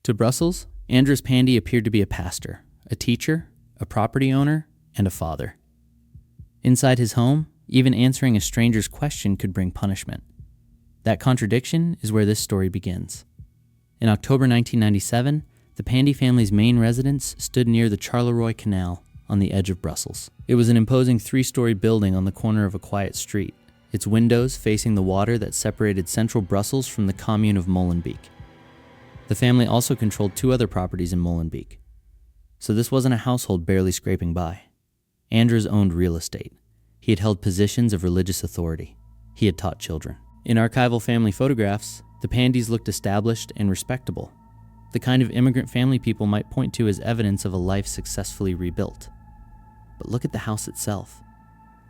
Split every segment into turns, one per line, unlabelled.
To Brussels, Andres Pandy appeared to be a pastor, a teacher, a property owner, and a father. Inside his home, even answering a stranger's question could bring punishment. That contradiction is where this story begins. In October 1997, the Pandy family's main residence stood near the Charleroi Canal on the edge of Brussels. It was an imposing 3-story building on the corner of a quiet street, its windows facing the water that separated central Brussels from the commune of Molenbeek. The family also controlled 2 other properties in Molenbeek. So this wasn't a household barely scraping by. Andres owned real estate. He had held positions of religious authority. He had taught children. In archival family photographs, the Pandys looked established and respectable, the kind of immigrant family people might point to as evidence of a life successfully rebuilt. But look at the house itself.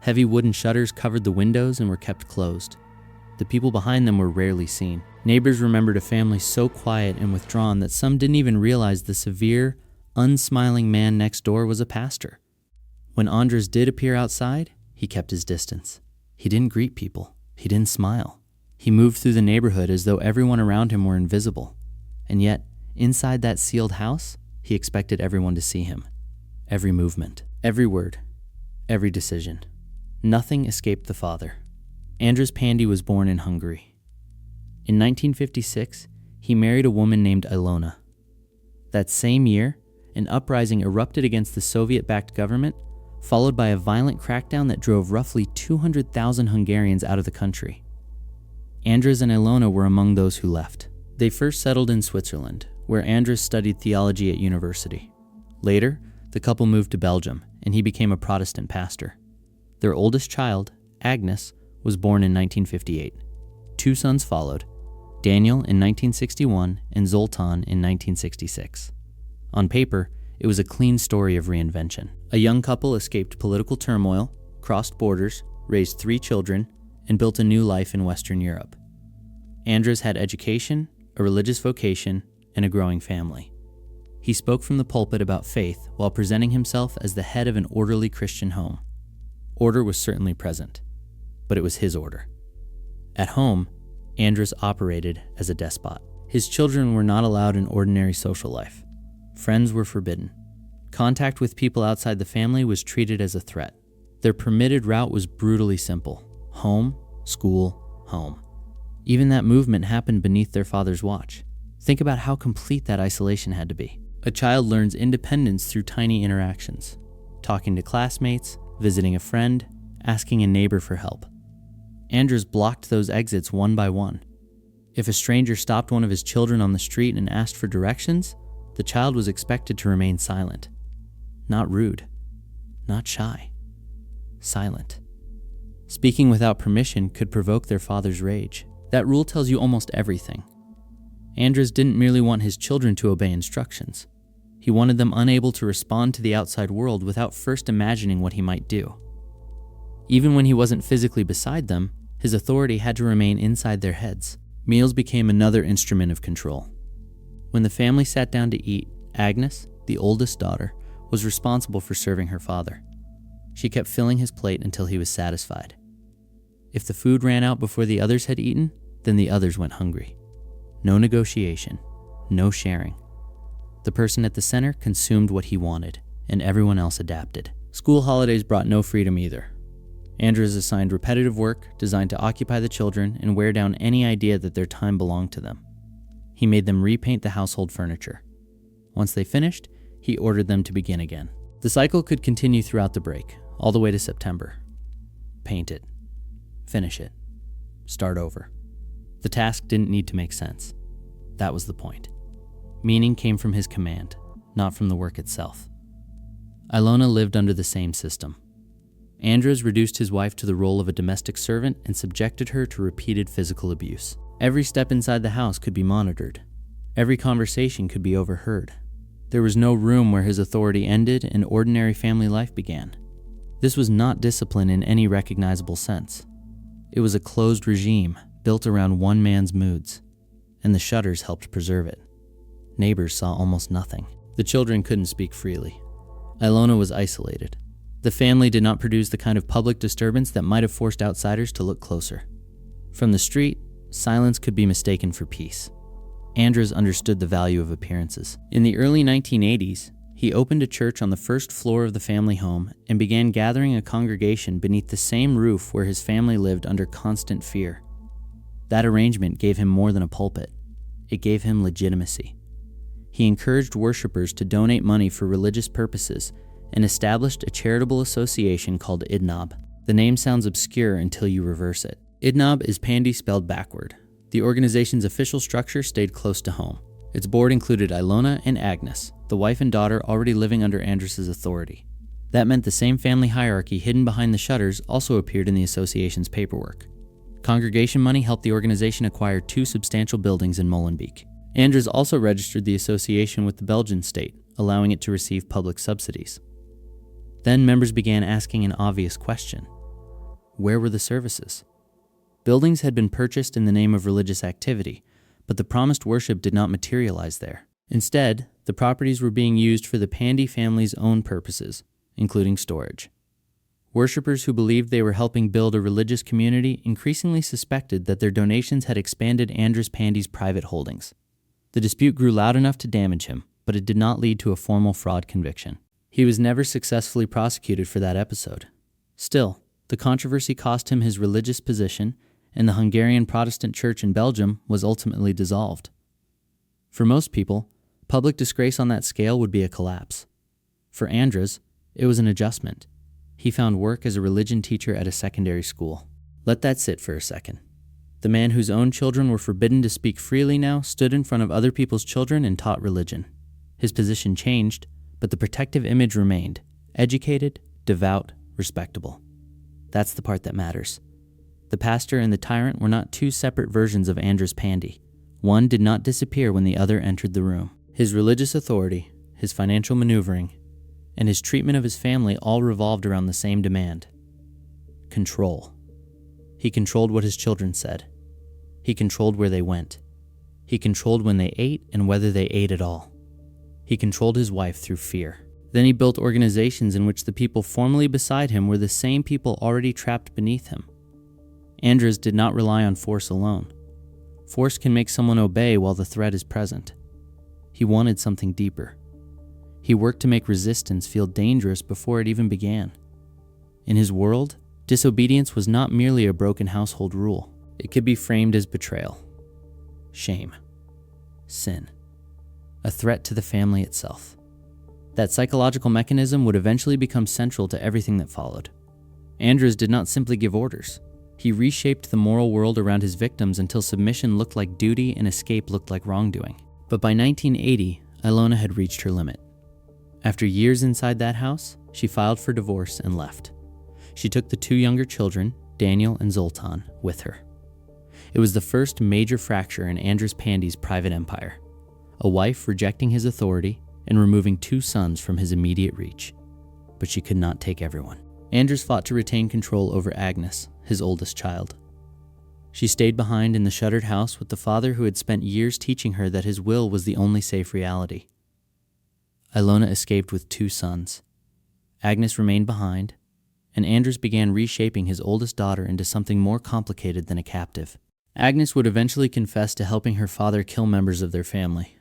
Heavy wooden shutters covered the windows and were kept closed. The people behind them were rarely seen. Neighbors remembered a family so quiet and withdrawn that some didn't even realize the severe, unsmiling man next door was a pastor. When Andres did appear outside, he kept his distance. He didn't greet people. He didn't smile. He moved through the neighborhood as though everyone around him were invisible. And yet, inside that sealed house, he expected everyone to see him. Every movement, every word, every decision. Nothing escaped the father. Andres Pandy was born in Hungary. In 1956, he married a woman named Ilona. That same year, an uprising erupted against the Soviet-backed government, followed by a violent crackdown that drove roughly 200,000 Hungarians out of the country. Andres and Ilona were among those who left. They first settled in Switzerland, where Andres studied theology at university. Later, the couple moved to Belgium, and he became a Protestant pastor. Their oldest child, Agnes, was born in 1958. 2 sons followed, Daniel in 1961 and Zoltan in 1966. On paper, it was a clean story of reinvention. A young couple escaped political turmoil, crossed borders, raised 3 children, and built a new life in Western Europe. Andres had education, a religious vocation, and a growing family. He spoke from the pulpit about faith while presenting himself as the head of an orderly Christian home. Order was certainly present, but it was his order. At home, Andres operated as a despot. His children were not allowed an ordinary social life. Friends were forbidden. Contact with people outside the family was treated as a threat. Their permitted route was brutally simple: home, school, home. Even that movement happened beneath their father's watch. Think about how complete that isolation had to be. A child learns independence through tiny interactions: talking to classmates, visiting a friend, asking a neighbor for help. Andres blocked those exits one by one. If a stranger stopped one of his children on the street and asked for directions, the child was expected to remain silent. Not rude, not shy, silent. Speaking without permission could provoke their father's rage. That rule tells you almost everything. Andres didn't merely want his children to obey instructions. He wanted them unable to respond to the outside world without first imagining what he might do. Even when he wasn't physically beside them, his authority had to remain inside their heads. Meals became another instrument of control. When the family sat down to eat, Agnes, the oldest daughter, was responsible for serving her father. She kept filling his plate until he was satisfied. If the food ran out before the others had eaten, then the others went hungry. No negotiation, no sharing. The person at the center consumed what he wanted, and everyone else adapted. School holidays brought no freedom either. Andres assigned repetitive work designed to occupy the children and wear down any idea that their time belonged to them. He made them repaint the household furniture. Once they finished, he ordered them to begin again. The cycle could continue throughout the break, all the way to September. Paint it. Finish it. Start over. The task didn't need to make sense. That was the point. Meaning came from his command, not from the work itself. Ilona lived under the same system. Andres reduced his wife to the role of a domestic servant and subjected her to repeated physical abuse. Every step inside the house could be monitored. Every conversation could be overheard. There was no room where his authority ended and ordinary family life began. This was not discipline in any recognizable sense. It was a closed regime built around one man's moods, and the shutters helped preserve it. Neighbors saw almost nothing. The children couldn't speak freely. Ilona was isolated. The family did not produce the kind of public disturbance that might have forced outsiders to look closer. From the street, silence could be mistaken for peace. Andres understood the value of appearances. In the early 1980s, he opened a church on the first floor of the family home and began gathering a congregation beneath the same roof where his family lived under constant fear. That arrangement gave him more than a pulpit. It gave him legitimacy. He encouraged worshipers to donate money for religious purposes and established a charitable association called IDNOB. The name sounds obscure until you reverse it. IDNOB is Pandy spelled backward. The organization's official structure stayed close to home. Its board included Ilona and Agnes, the wife and daughter already living under Andres' authority. That meant the same family hierarchy hidden behind the shutters also appeared in the association's paperwork. Congregation money helped the organization acquire 2 substantial buildings in Molenbeek. Andres also registered the association with the Belgian state, allowing it to receive public subsidies. Then members began asking an obvious question. Where were the services? Buildings had been purchased in the name of religious activity, but the promised worship did not materialize there. Instead, the properties were being used for the Pandy family's own purposes, including storage. Worshippers who believed they were helping build a religious community increasingly suspected that their donations had expanded Andres Pandy's private holdings. The dispute grew loud enough to damage him, but it did not lead to a formal fraud conviction. He was never successfully prosecuted for that episode. Still, the controversy cost him his religious position, and the Hungarian Protestant Church in Belgium was ultimately dissolved. For most people, public disgrace on that scale would be a collapse. For Andres, it was an adjustment. He found work as a religion teacher at a secondary school. Let that sit for a second. The man whose own children were forbidden to speak freely now stood in front of other people's children and taught religion. His position changed, but the protective image remained: educated, devout, respectable. That's the part that matters. The pastor and the tyrant were not 2 separate versions of Andres Pandy. One did not disappear when the other entered the room. His religious authority, his financial maneuvering, and his treatment of his family all revolved around the same demand: control. He controlled what his children said. He controlled where they went. He controlled when they ate and whether they ate at all. He controlled his wife through fear. Then he built organizations in which the people formally beside him were the same people already trapped beneath him. Andres did not rely on force alone. Force can make someone obey while the threat is present. He wanted something deeper. He worked to make resistance feel dangerous before it even began. In his world, disobedience was not merely a broken household rule. It could be framed as betrayal, shame, sin, a threat to the family itself. That psychological mechanism would eventually become central to everything that followed. Andres did not simply give orders. He reshaped the moral world around his victims until submission looked like duty and escape looked like wrongdoing. But by 1980, Ilona had reached her limit. After years inside that house, she filed for divorce and left. She took the 2 younger children, Daniel and Zoltan, with her. It was the first major fracture in Andres Pandy's private empire. A wife rejecting his authority and removing 2 sons from his immediate reach. But she could not take everyone. Andres fought to retain control over Agnes, his oldest child. She stayed behind in the shuttered house with the father who had spent years teaching her that his will was the only safe reality. Ilona escaped with 2 sons. Agnes remained behind, and Andres began reshaping his oldest daughter into something more complicated than a captive. Agnes would eventually confess to helping her father kill members of their family.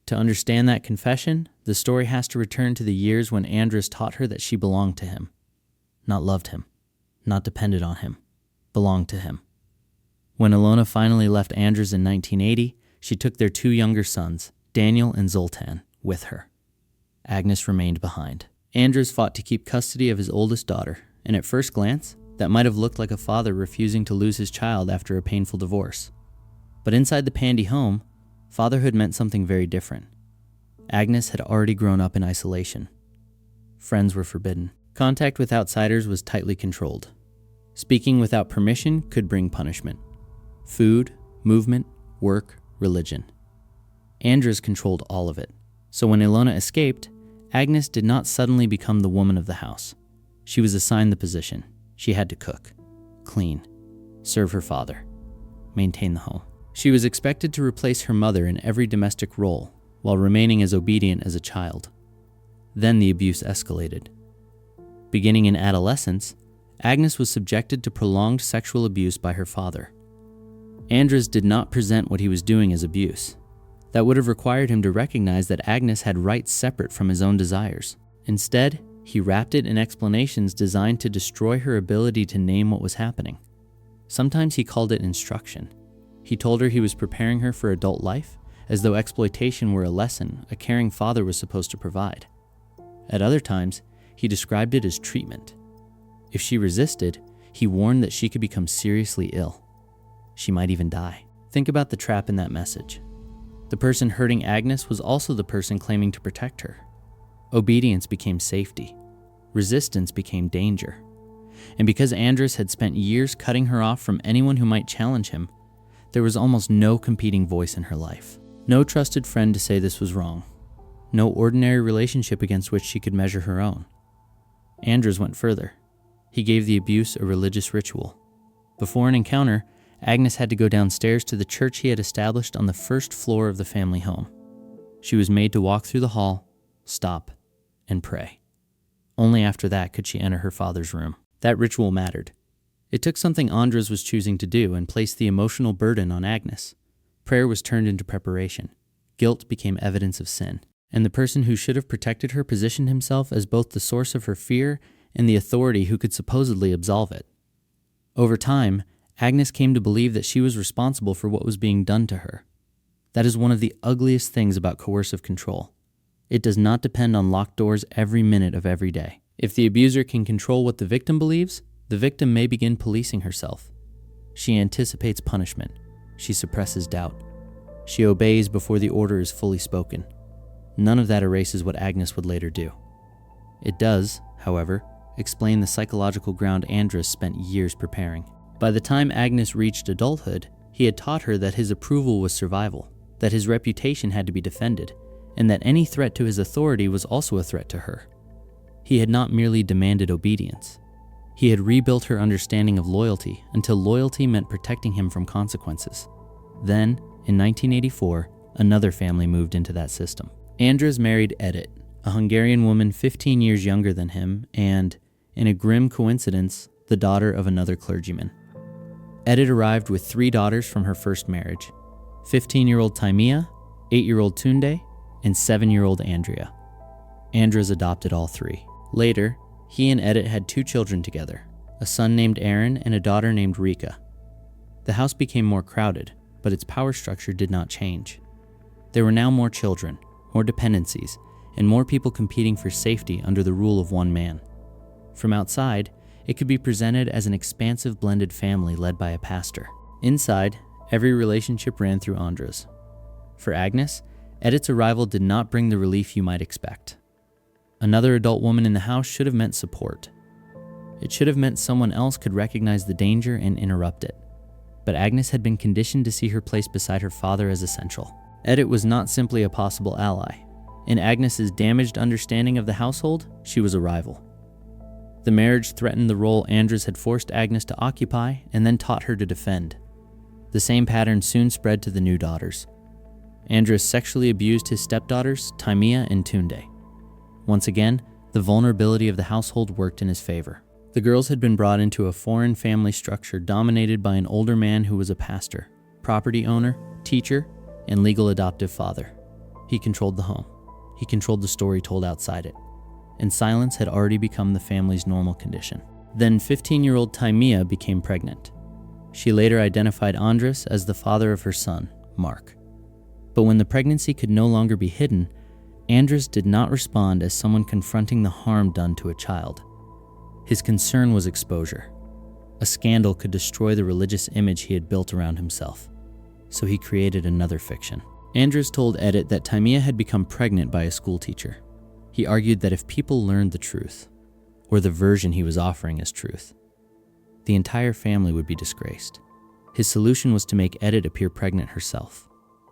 To understand that confession, the story has to return to the years when Andres taught her that she belonged to him. Not loved him, not depended on him, belonged to him. When Ilona finally left Andres in 1980, she took their 2 younger sons, Daniel and Zoltan, with her. Agnes remained behind. Andres fought to keep custody of his oldest daughter, and at first glance, that might have looked like a father refusing to lose his child after a painful divorce. But inside the Pandy home, fatherhood meant something very different. Agnes had already grown up in isolation. Friends were forbidden. Contact with outsiders was tightly controlled. Speaking without permission could bring punishment. Food, movement, work, religion. Andres controlled all of it. So when Ilona escaped, Agnes did not suddenly become the woman of the house. She was assigned the position. She had to cook, clean, serve her father, maintain the home. She was expected to replace her mother in every domestic role while remaining as obedient as a child. Then the abuse escalated. Beginning in adolescence, Agnes was subjected to prolonged sexual abuse by her father. Andres did not present what he was doing as abuse. That would have required him to recognize that Agnes had rights separate from his own desires. Instead, he wrapped it in explanations designed to destroy her ability to name what was happening. Sometimes he called it instruction. He told her he was preparing her for adult life, as though exploitation were a lesson a caring father was supposed to provide. At other times, he described it as treatment. If she resisted, he warned that she could become seriously ill. She might even die. Think about the trap in that message. The person hurting Agnes was also the person claiming to protect her. Obedience became safety. Resistance became danger. And because Andrus had spent years cutting her off from anyone who might challenge him, there was almost no competing voice in her life. No trusted friend to say this was wrong. No ordinary relationship against which she could measure her own. Andrus went further. He gave the abuse a religious ritual. Before an encounter, Agnes had to go downstairs to the church he had established on the first floor of the family home. She was made to walk through the hall, stop, and pray. Only after that could she enter her father's room. That ritual mattered. It took something Andrus was choosing to do and placed the emotional burden on Agnes. Prayer was turned into preparation. Guilt became evidence of sin. And the person who should have protected her positioned himself as both the source of her fear and the authority who could supposedly absolve it. Over time, Agnes came to believe that she was responsible for what was being done to her. That is one of the ugliest things about coercive control. It does not depend on locked doors every minute of every day. If the abuser can control what the victim believes, the victim may begin policing herself. She anticipates punishment. She suppresses doubt. She obeys before the order is fully spoken. None of that erases what Agnes would later do. It does, however, explain the psychological ground Andrus spent years preparing. By the time Agnes reached adulthood, he had taught her that his approval was survival, that his reputation had to be defended, and that any threat to his authority was also a threat to her. He had not merely demanded obedience. He had rebuilt her understanding of loyalty until loyalty meant protecting him from consequences. Then, in 1984, another family moved into that system. Andrus married Edith, a Hungarian woman 15 years younger than him and, in a grim coincidence, the daughter of another clergyman. Edith arrived with 3 daughters from her first marriage, 15-year-old Timea, 8-year-old Tunde, and 7-year-old Andrea. Andrus adopted all 3. Later, he and Edith had 2 children together, a son named Aaron and a daughter named Rika. The house became more crowded, but its power structure did not change. There were now more children, more dependencies, and more people competing for safety under the rule of one man. From outside, it could be presented as an expansive blended family led by a pastor. Inside, every relationship ran through Andrus. For Agnes, Edith's arrival did not bring the relief you might expect. Another adult woman in the house should have meant support. It should have meant someone else could recognize the danger and interrupt it. But Agnes had been conditioned to see her place beside her father as essential. Edith was not simply a possible ally. In Agnes's damaged understanding of the household, she was a rival. The marriage threatened the role Andrus had forced Agnes to occupy and then taught her to defend. The same pattern soon spread to the new daughters. Andrus sexually abused his stepdaughters, Timea and Tunde. Once again, the vulnerability of the household worked in his favor. The girls had been brought into a foreign family structure dominated by an older man who was a pastor, property owner, teacher, and legal adoptive father. He controlled the home. He controlled the story told outside it. And silence had already become the family's normal condition. Then 15-year-old Timea became pregnant. She later identified Andrus as the father of her son, Mark. But when the pregnancy could no longer be hidden, Andrus did not respond as someone confronting the harm done to a child. His concern was exposure. A scandal could destroy the religious image he had built around himself. So he created another fiction. Andrus told Edith that Timea had become pregnant by a schoolteacher. He argued that if people learned the truth, or the version he was offering as truth, the entire family would be disgraced. His solution was to make Edith appear pregnant herself.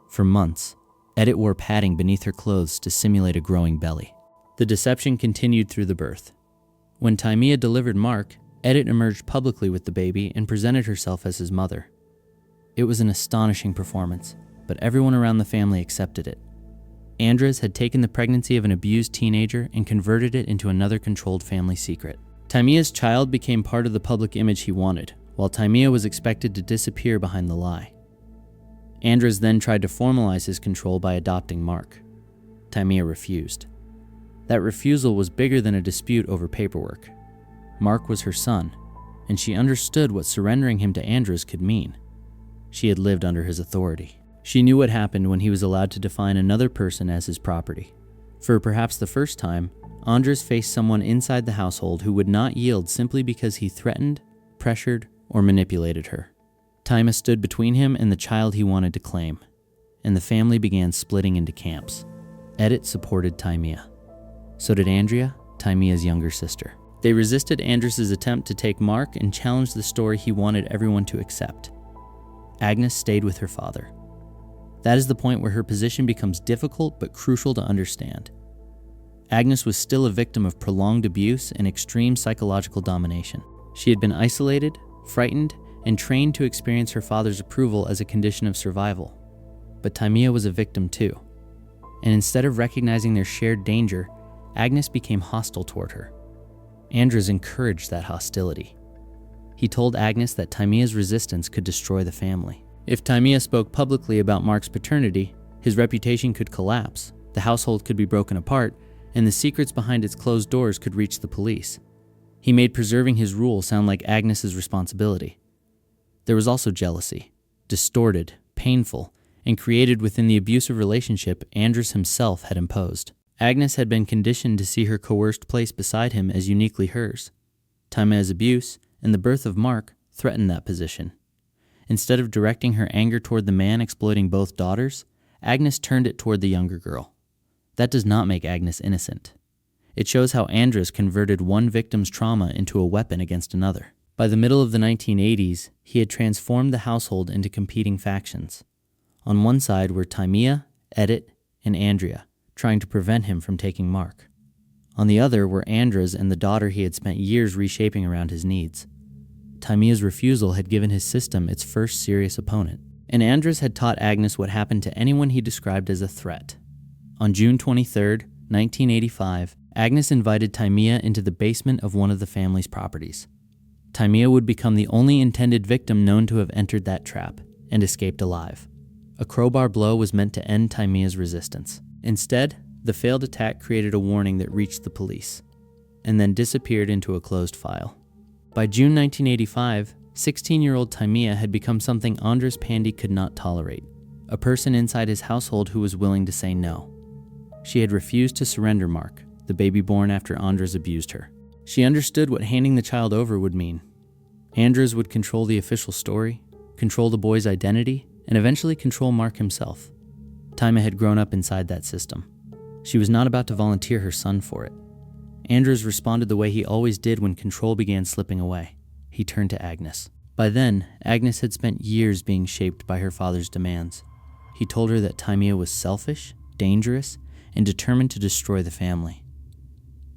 For months, Edith wore padding beneath her clothes to simulate a growing belly. The deception continued through the birth. When Timea delivered Mark, Edith emerged publicly with the baby and presented herself as his mother. It was an astonishing performance, but everyone around the family accepted it. Andrus had taken the pregnancy of an abused teenager and converted it into another controlled family secret. Timea's child became part of the public image he wanted, while Timea was expected to disappear behind the lie. Andres then tried to formalize his control by adopting Mark. Timea refused. That refusal was bigger than a dispute over paperwork. Mark was her son, and she understood what surrendering him to Andres could mean. She had lived under his authority. She knew what happened when he was allowed to define another person as his property. For perhaps the first time, Andres faced someone inside the household who would not yield simply because he threatened, pressured, or manipulated her. Timea stood between him and the child he wanted to claim, and the family began splitting into camps. Edith supported Timea. So did Andrea, Timea's younger sister. They resisted Andres' attempt to take Mark and challenged the story he wanted everyone to accept. Agnes stayed with her father. That is the point where her position becomes difficult but crucial to understand. Agnes was still a victim of prolonged abuse and extreme psychological domination. She had been isolated, frightened, and trained to experience her father's approval as a condition of survival. But Timea was a victim too. And instead of recognizing their shared danger, Agnes became hostile toward her. Andres encouraged that hostility. He told Agnes that Timea's resistance could destroy the family. If Timea spoke publicly about Mark's paternity, his reputation could collapse, the household could be broken apart, and the secrets behind its closed doors could reach the police. He made preserving his rule sound like Agnes's responsibility. There was also jealousy, distorted, painful, and created within the abusive relationship Andres himself had imposed. Agnes had been conditioned to see her coerced place beside him as uniquely hers. Timea's abuse and the birth of Mark threatened that position. Instead of directing her anger toward the man exploiting both daughters, Agnes turned it toward the younger girl. That does not make Agnes innocent. It shows how Andres converted one victim's trauma into a weapon against another. By the middle of the 1980s, he had transformed the household into competing factions. On one side were Timea, Edith, and Andrea, trying to prevent him from taking Mark. On the other were Andres and the daughter he had spent years reshaping around his needs. Timea's refusal had given his system its first serious opponent, and Andres had taught Agnes what happened to anyone he described as a threat. On June 23, 1985, Agnes invited Timea into the basement of one of the family's properties. Timea would become the only intended victim known to have entered that trap and escaped alive. A crowbar blow was meant to end Timea's resistance. Instead, the failed attack created a warning that reached the police, and then disappeared into a closed file. By June 1985, 16-year-old Timea had become something Andres Pandy could not tolerate, a person inside his household who was willing to say no. She had refused to surrender Mark, the baby born after Andres abused her. She understood what handing the child over would mean. Andres would control the official story, control the boy's identity, and eventually control Mark himself. Timea had grown up inside that system. She was not about to volunteer her son for it. Andres responded the way he always did when control began slipping away. He turned to Agnes. By then, Agnes had spent years being shaped by her father's demands. He told her that Timea was selfish, dangerous, and determined to destroy the family.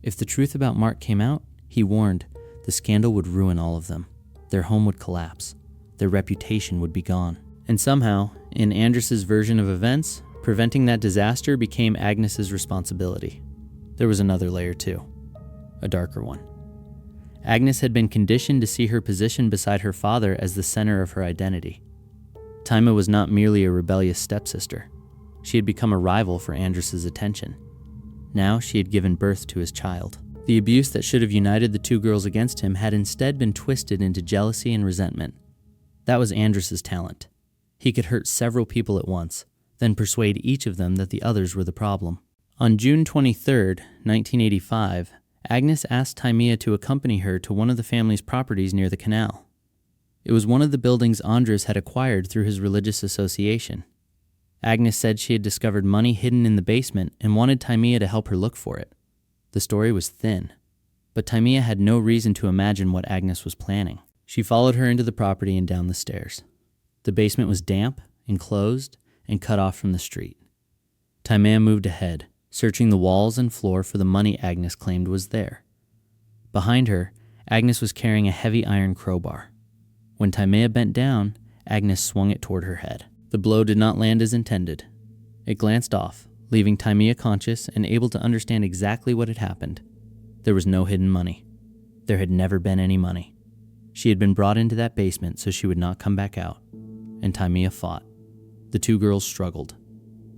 If the truth about Mark came out, he warned, the scandal would ruin all of them. Their home would collapse. Their reputation would be gone. And somehow, in Andres's version of events, preventing that disaster became Agnes's responsibility. There was another layer too, a darker one. Agnes had been conditioned to see her position beside her father as the center of her identity. Timea was not merely a rebellious stepsister. She had become a rival for Andres's attention. Now she had given birth to his child. The abuse that should have united the two girls against him had instead been twisted into jealousy and resentment. That was Andres's talent. He could hurt several people at once, then persuade each of them that the others were the problem. On June 23, 1985, Agnes asked Timea to accompany her to one of the family's properties near the canal. It was one of the buildings Andres had acquired through his religious association. Agnes said she had discovered money hidden in the basement and wanted Timea to help her look for it. The story was thin, but Timea had no reason to imagine what Agnes was planning. She followed her into the property and down the stairs. The basement was damp, enclosed, and cut off from the street. Timea moved ahead, searching the walls and floor for the money Agnes claimed was there. Behind her, Agnes was carrying a heavy iron crowbar. When Timea bent down, Agnes swung it toward her head. The blow did not land as intended. It glanced off, leaving Timea conscious and able to understand exactly what had happened. There was no hidden money. There had never been any money. She had been brought into that basement so she would not come back out, and Timea fought. The two girls struggled.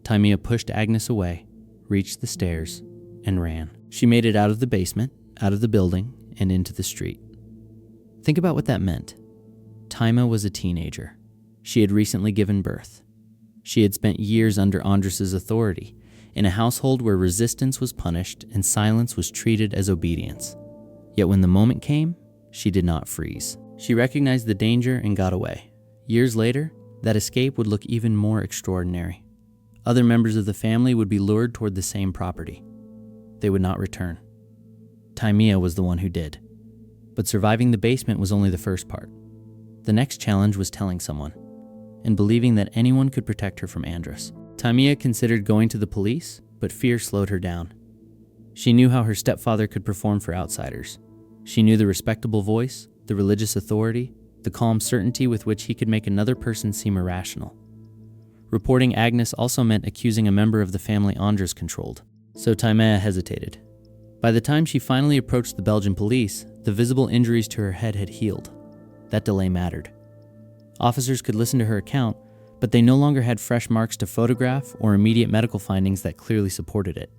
Timea pushed Agnes away, reached the stairs, and ran. She made it out of the basement, out of the building, and into the street. Think about what that meant. Timea was a teenager. She had recently given birth. She had spent years under Andres's authority, in a household where resistance was punished and silence was treated as obedience. Yet when the moment came, she did not freeze. She recognized the danger and got away. Years later, that escape would look even more extraordinary. Other members of the family would be lured toward the same property. They would not return. Timea was the one who did. But surviving the basement was only the first part. The next challenge was telling someone, and believing that anyone could protect her from Andres. Timea considered going to the police, but fear slowed her down. She knew how her stepfather could perform for outsiders. She knew the respectable voice, the religious authority, the calm certainty with which he could make another person seem irrational. Reporting Agnes also meant accusing a member of the family Andres controlled, so Timea hesitated. By the time she finally approached the Belgian police, the visible injuries to her head had healed. That delay mattered. Officers could listen to her account, but they no longer had fresh marks to photograph or immediate medical findings that clearly supported it.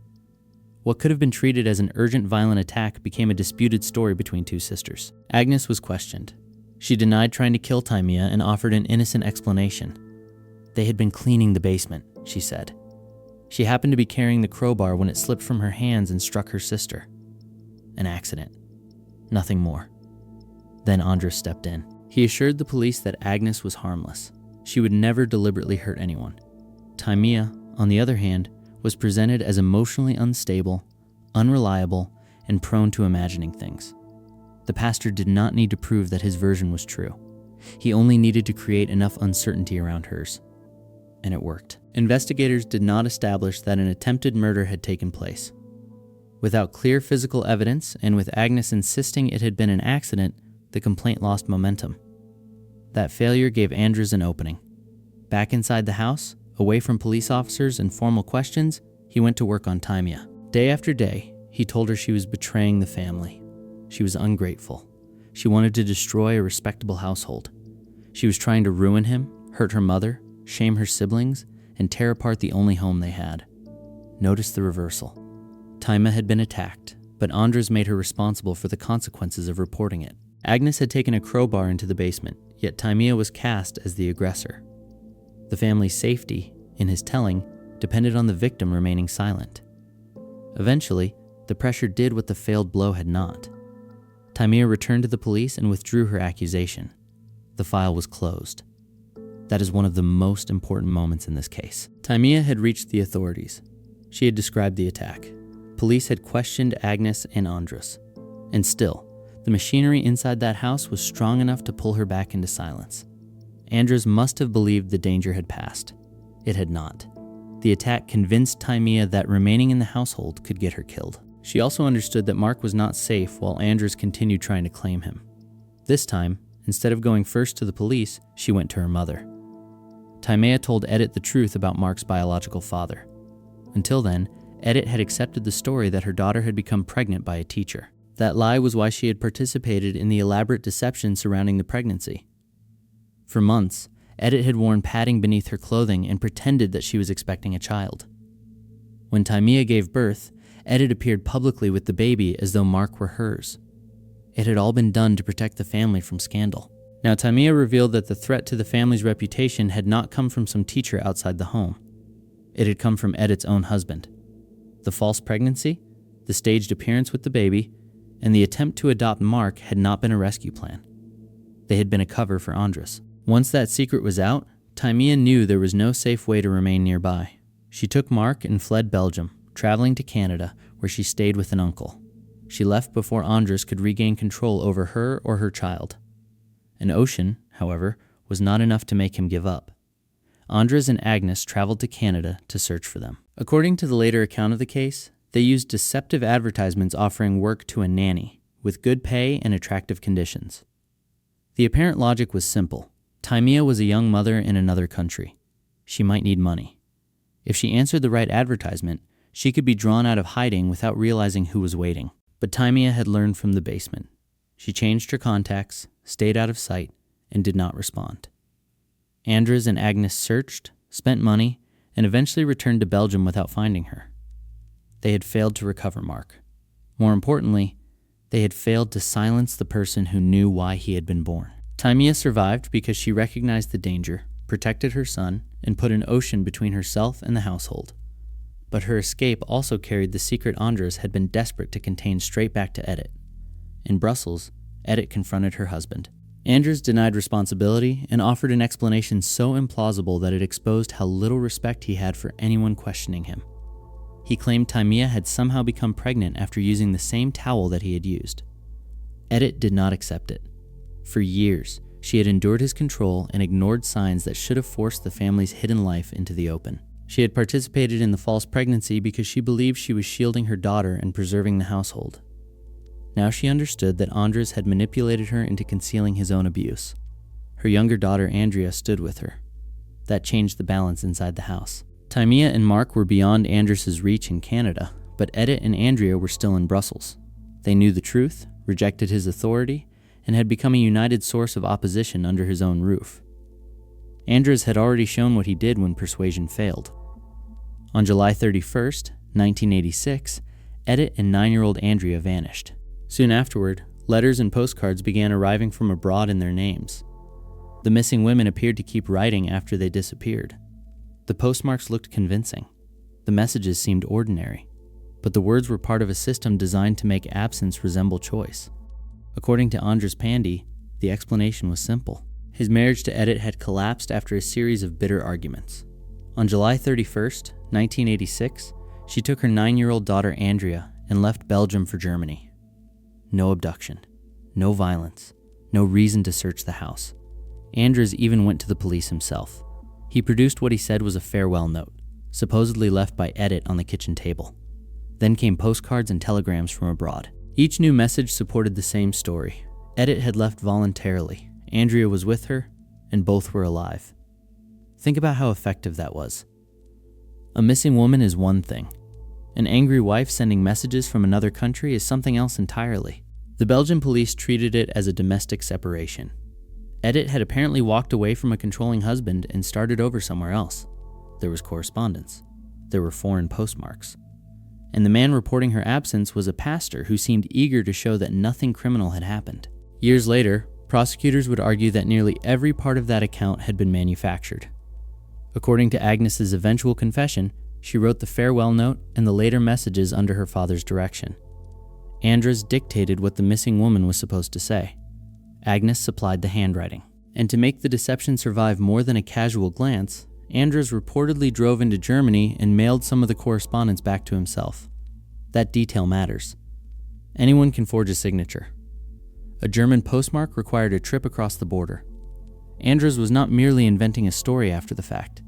What could have been treated as an urgent violent attack became a disputed story between two sisters. Agnes was questioned. She denied trying to kill Timea and offered an innocent explanation. They had been cleaning the basement, she said. She happened to be carrying the crowbar when it slipped from her hands and struck her sister. An accident. Nothing more. Then Andres stepped in. He assured the police that Agnes was harmless. She would never deliberately hurt anyone. Timea, on the other hand, was presented as emotionally unstable, unreliable, and prone to imagining things. The pastor did not need to prove that his version was true. He only needed to create enough uncertainty around hers. And it worked. Investigators did not establish that an attempted murder had taken place. Without clear physical evidence, and with Agnes insisting it had been an accident, the complaint lost momentum. That failure gave Andres an opening. Back inside the house, away from police officers and formal questions, he went to work on Timea. Day after day, he told her she was betraying the family. She was ungrateful. She wanted to destroy a respectable household. She was trying to ruin him, hurt her mother, shame her siblings, and tear apart the only home they had. Notice the reversal. Timea had been attacked, but Andres made her responsible for the consequences of reporting it. Agnes had taken a crowbar into the basement, yet Timea was cast as the aggressor. The family's safety, in his telling, depended on the victim remaining silent. Eventually, the pressure did what the failed blow had not. Timea returned to the police and withdrew her accusation. The file was closed. That is one of the most important moments in this case. Timea had reached the authorities. She had described the attack. Police had questioned Agnes and Andres. And still, the machinery inside that house was strong enough to pull her back into silence. Andres must have believed the danger had passed. It had not. The attack convinced Timea that remaining in the household could get her killed. She also understood that Mark was not safe while Andres continued trying to claim him. This time, instead of going first to the police, she went to her mother. Timea told Edith the truth about Mark's biological father. Until then, Edith had accepted the story that her daughter had become pregnant by a teacher. That lie was why she had participated in the elaborate deception surrounding the pregnancy. For months, Edith had worn padding beneath her clothing and pretended that she was expecting a child. When Timea gave birth, Edith appeared publicly with the baby as though Mark were hers. It had all been done to protect the family from scandal. Now, Timea revealed that the threat to the family's reputation had not come from some teacher outside the home. It had come from Edith's own husband. The false pregnancy, the staged appearance with the baby, and the attempt to adopt Mark had not been a rescue plan. They had been a cover for Andres. Once that secret was out, Timea knew there was no safe way to remain nearby. She took Mark and fled Belgium, traveling to Canada, where she stayed with an uncle. She left before Andres could regain control over her or her child. An ocean, however, was not enough to make him give up. Andres and Agnes traveled to Canada to search for them. According to the later account of the case, they used deceptive advertisements offering work to a nanny, with good pay and attractive conditions. The apparent logic was simple. Timea was a young mother in another country. She might need money. If she answered the right advertisement, she could be drawn out of hiding without realizing who was waiting. But Timea had learned from the basement. She changed her contacts, stayed out of sight, and did not respond. Andres and Agnes searched, spent money, and eventually returned to Belgium without finding her. They had failed to recover Mark. More importantly, they had failed to silence the person who knew why he had been born. Timea survived because she recognized the danger, protected her son, and put an ocean between herself and the household. But her escape also carried the secret Andres had been desperate to contain straight back to Edith. In Brussels, Edith confronted her husband. Andres denied responsibility and offered an explanation so implausible that it exposed how little respect he had for anyone questioning him. He claimed Timea had somehow become pregnant after using the same towel that he had used. Edith did not accept it. For years, she had endured his control and ignored signs that should have forced the family's hidden life into the open. She had participated in the false pregnancy because she believed she was shielding her daughter and preserving the household. Now she understood that Andres had manipulated her into concealing his own abuse. Her younger daughter Andrea stood with her. That changed the balance inside the house. Timea and Mark were beyond Andres's reach in Canada, but Edith and Andrea were still in Brussels. They knew the truth, rejected his authority, and had become a united source of opposition under his own roof. Andres had already shown what he did when persuasion failed. On July 31st, 1986, Edith and 9-year-old Andrea vanished. Soon afterward, letters and postcards began arriving from abroad in their names. The missing women appeared to keep writing after they disappeared. The postmarks looked convincing. The messages seemed ordinary, but the words were part of a system designed to make absence resemble choice. According to Andres Pandy, the explanation was simple. His marriage to Edith had collapsed after a series of bitter arguments. On July 31st, 1986, she took her 9-year-old daughter Andrea and left Belgium for Germany. No abduction, no violence, no reason to search the house. Andres even went to the police himself. He produced what he said was a farewell note, supposedly left by Edith on the kitchen table. Then came postcards and telegrams from abroad. Each new message supported the same story. Edith had left voluntarily, Andrea was with her, and both were alive. Think about how effective that was. A missing woman is one thing. An angry wife sending messages from another country is something else entirely. The Belgian police treated it as a domestic separation. Edith had apparently walked away from a controlling husband and started over somewhere else. There was correspondence. There were foreign postmarks. And the man reporting her absence was a pastor who seemed eager to show that nothing criminal had happened. Years later, prosecutors would argue that nearly every part of that account had been manufactured. According to Agnes's eventual confession, she wrote the farewell note and the later messages under her father's direction. Andres dictated what the missing woman was supposed to say. Agnes supplied the handwriting. And to make the deception survive more than a casual glance, Andres reportedly drove into Germany and mailed some of the correspondence back to himself. That detail matters. Anyone can forge a signature. A German postmark required a trip across the border. Andres was not merely inventing a story after the fact.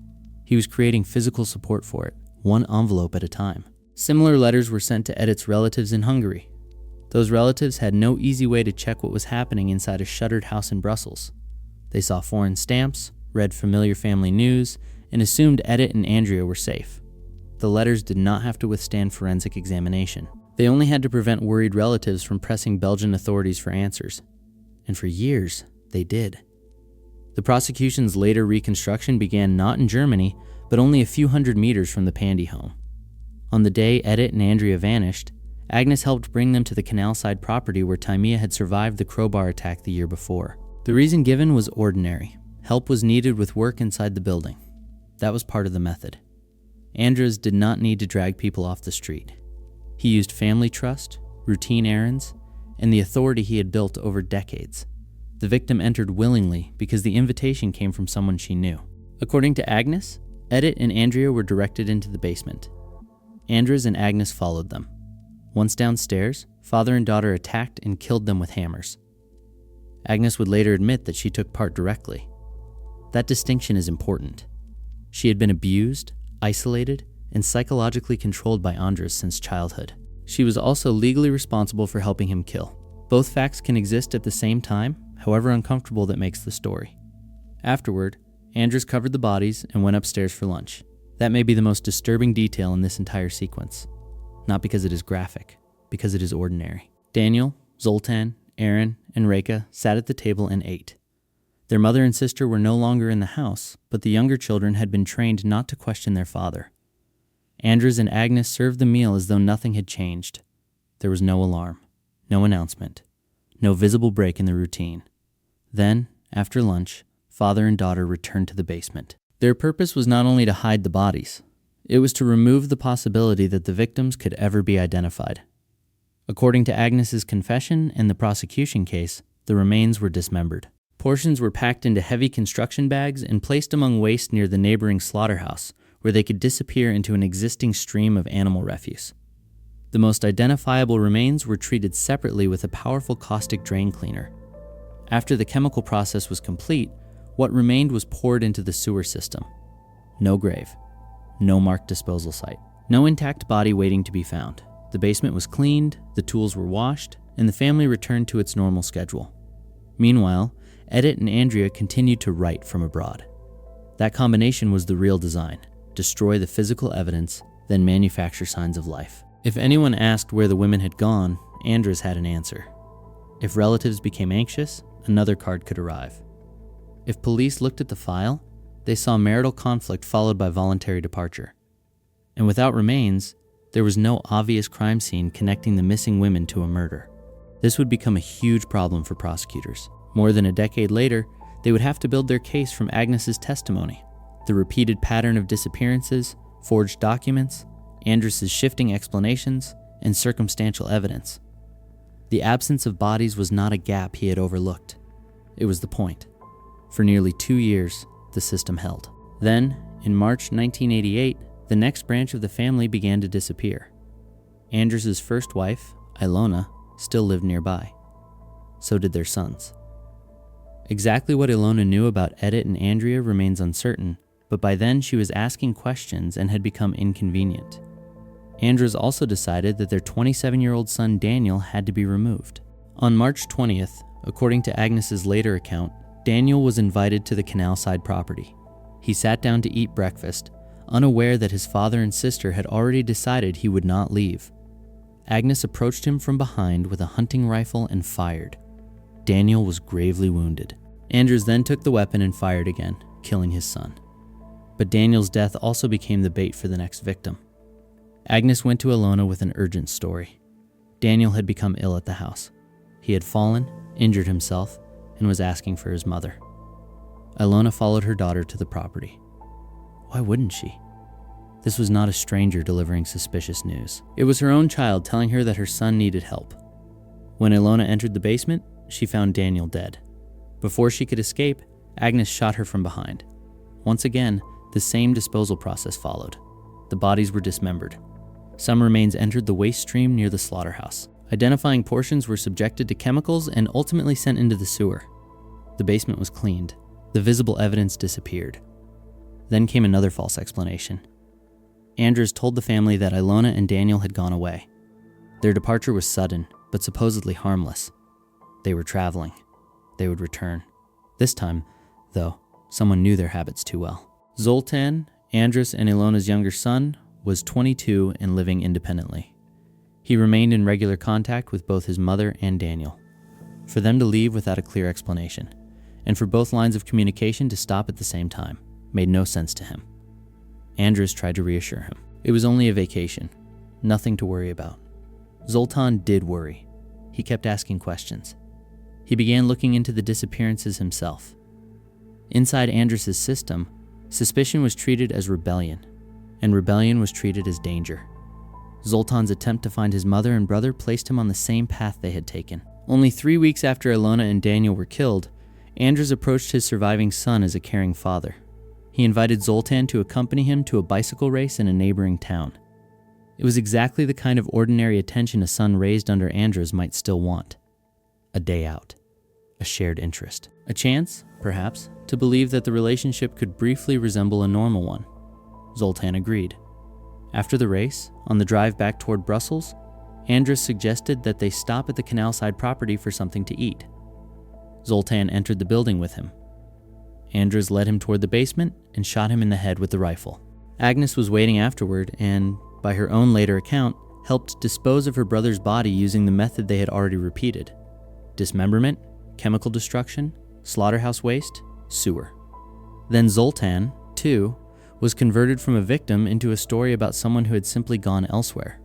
He was creating physical support for it, one envelope at a time. Similar letters were sent to Edith's relatives in Hungary. Those relatives had no easy way to check what was happening inside a shuttered house in Brussels. They saw foreign stamps, read familiar family news, and assumed Edith and Andrea were safe. The letters did not have to withstand forensic examination. They only had to prevent worried relatives from pressing Belgian authorities for answers. And for years, they did. The prosecution's later reconstruction began not in Germany, but only a few hundred meters from the Pandy home. On the day Edith and Andrea vanished, Agnes helped bring them to the canal-side property where Timea had survived the crowbar attack the year before. The reason given was ordinary. Help was needed with work inside the building. That was part of the method. Andres did not need to drag people off the street. He used family trust, routine errands, and the authority he had built over decades. The victim entered willingly because the invitation came from someone she knew. According to Agnes, Edith and Andrea were directed into the basement. Andres and Agnes followed them. Once downstairs, father and daughter attacked and killed them with hammers. Agnes would later admit that she took part directly. That distinction is important. She had been abused, isolated, and psychologically controlled by Andres since childhood. She was also legally responsible for helping him kill. Both facts can exist at the same time, however uncomfortable that makes the story. Afterward, Andres covered the bodies and went upstairs for lunch. That may be the most disturbing detail in this entire sequence. Not because it is graphic, because it is ordinary. Daniel, Zoltan, Aaron, and Reka sat at the table and ate. Their mother and sister were no longer in the house, but the younger children had been trained not to question their father. Andres and Agnes served the meal as though nothing had changed. There was no alarm, no announcement, no visible break in the routine. Then, after lunch, father and daughter returned to the basement. Their purpose was not only to hide the bodies, it was to remove the possibility that the victims could ever be identified. According to Agnes's confession and the prosecution case, the remains were dismembered. Portions were packed into heavy construction bags and placed among waste near the neighboring slaughterhouse, where they could disappear into an existing stream of animal refuse. The most identifiable remains were treated separately with a powerful caustic drain cleaner. After the chemical process was complete, what remained was poured into the sewer system. No grave, no marked disposal site, no intact body waiting to be found. The basement was cleaned, the tools were washed, and the family returned to its normal schedule. Meanwhile, Edith and Andrea continued to write from abroad. That combination was the real design: destroy the physical evidence, then manufacture signs of life. If anyone asked where the women had gone, Andres had an answer. If relatives became anxious, another card could arrive. If police looked at the file, they saw marital conflict followed by voluntary departure. And without remains, there was no obvious crime scene connecting the missing women to a murder. This would become a huge problem for prosecutors. More than a decade later, they would have to build their case from Agnes's testimony, the repeated pattern of disappearances, forged documents, Andres's shifting explanations, and circumstantial evidence. The absence of bodies was not a gap he had overlooked. It was the point. For nearly 2 years, the system held. Then, in March 1988, the next branch of the family began to disappear. Andres's first wife, Ilona, still lived nearby. So did their sons. Exactly what Ilona knew about Edith and Andrea remains uncertain, but by then she was asking questions and had become inconvenient. Andres also decided that their 27-year-old son Daniel had to be removed. On March 20th, according to Agnes's later account, Daniel was invited to the canal-side property. He sat down to eat breakfast, unaware that his father and sister had already decided he would not leave. Agnes approached him from behind with a hunting rifle and fired. Daniel was gravely wounded. Andres then took the weapon and fired again, killing his son. But Daniel's death also became the bait for the next victim. Agnes went to Ilona with an urgent story. Daniel had become ill at the house. He had fallen, injured himself, and was asking for his mother. Ilona followed her daughter to the property. Why wouldn't she? This was not a stranger delivering suspicious news. It was her own child telling her that her son needed help. When Ilona entered the basement, she found Daniel dead. Before she could escape, Agnes shot her from behind. Once again, the same disposal process followed. The bodies were dismembered. Some remains entered the waste stream near the slaughterhouse. Identifying portions were subjected to chemicals and ultimately sent into the sewer. The basement was cleaned. The visible evidence disappeared. Then came another false explanation. Andres told the family that Ilona and Daniel had gone away. Their departure was sudden, but supposedly harmless. They were traveling. They would return. This time, though, someone knew their habits too well. Zoltan, Andres and Ilona's younger son, was 22 and living independently. He remained in regular contact with both his mother and Daniel. For them to leave without a clear explanation, and for both lines of communication to stop at the same time, made no sense to him. Andres tried to reassure him. It was only a vacation, nothing to worry about. Zoltan did worry. He kept asking questions. He began looking into the disappearances himself. Inside Andres' system, suspicion was treated as rebellion, and rebellion was treated as danger. Zoltan's attempt to find his mother and brother placed him on the same path they had taken. Only 3 weeks after Ilona and Daniel were killed, Andres approached his surviving son as a caring father. He invited Zoltan to accompany him to a bicycle race in a neighboring town. It was exactly the kind of ordinary attention a son raised under Andres might still want. A day out. A shared interest. A chance, perhaps, to believe that the relationship could briefly resemble a normal one. Zoltan agreed. After the race, on the drive back toward Brussels, Andres suggested that they stop at the canal-side property for something to eat. Zoltan entered the building with him. Andres led him toward the basement and shot him in the head with the rifle. Agnes was waiting afterward and, by her own later account, helped dispose of her brother's body using the method they had already repeated: dismemberment, chemical destruction, slaughterhouse waste, sewer. Then Zoltan, too, was converted from a victim into a story about someone who had simply gone elsewhere.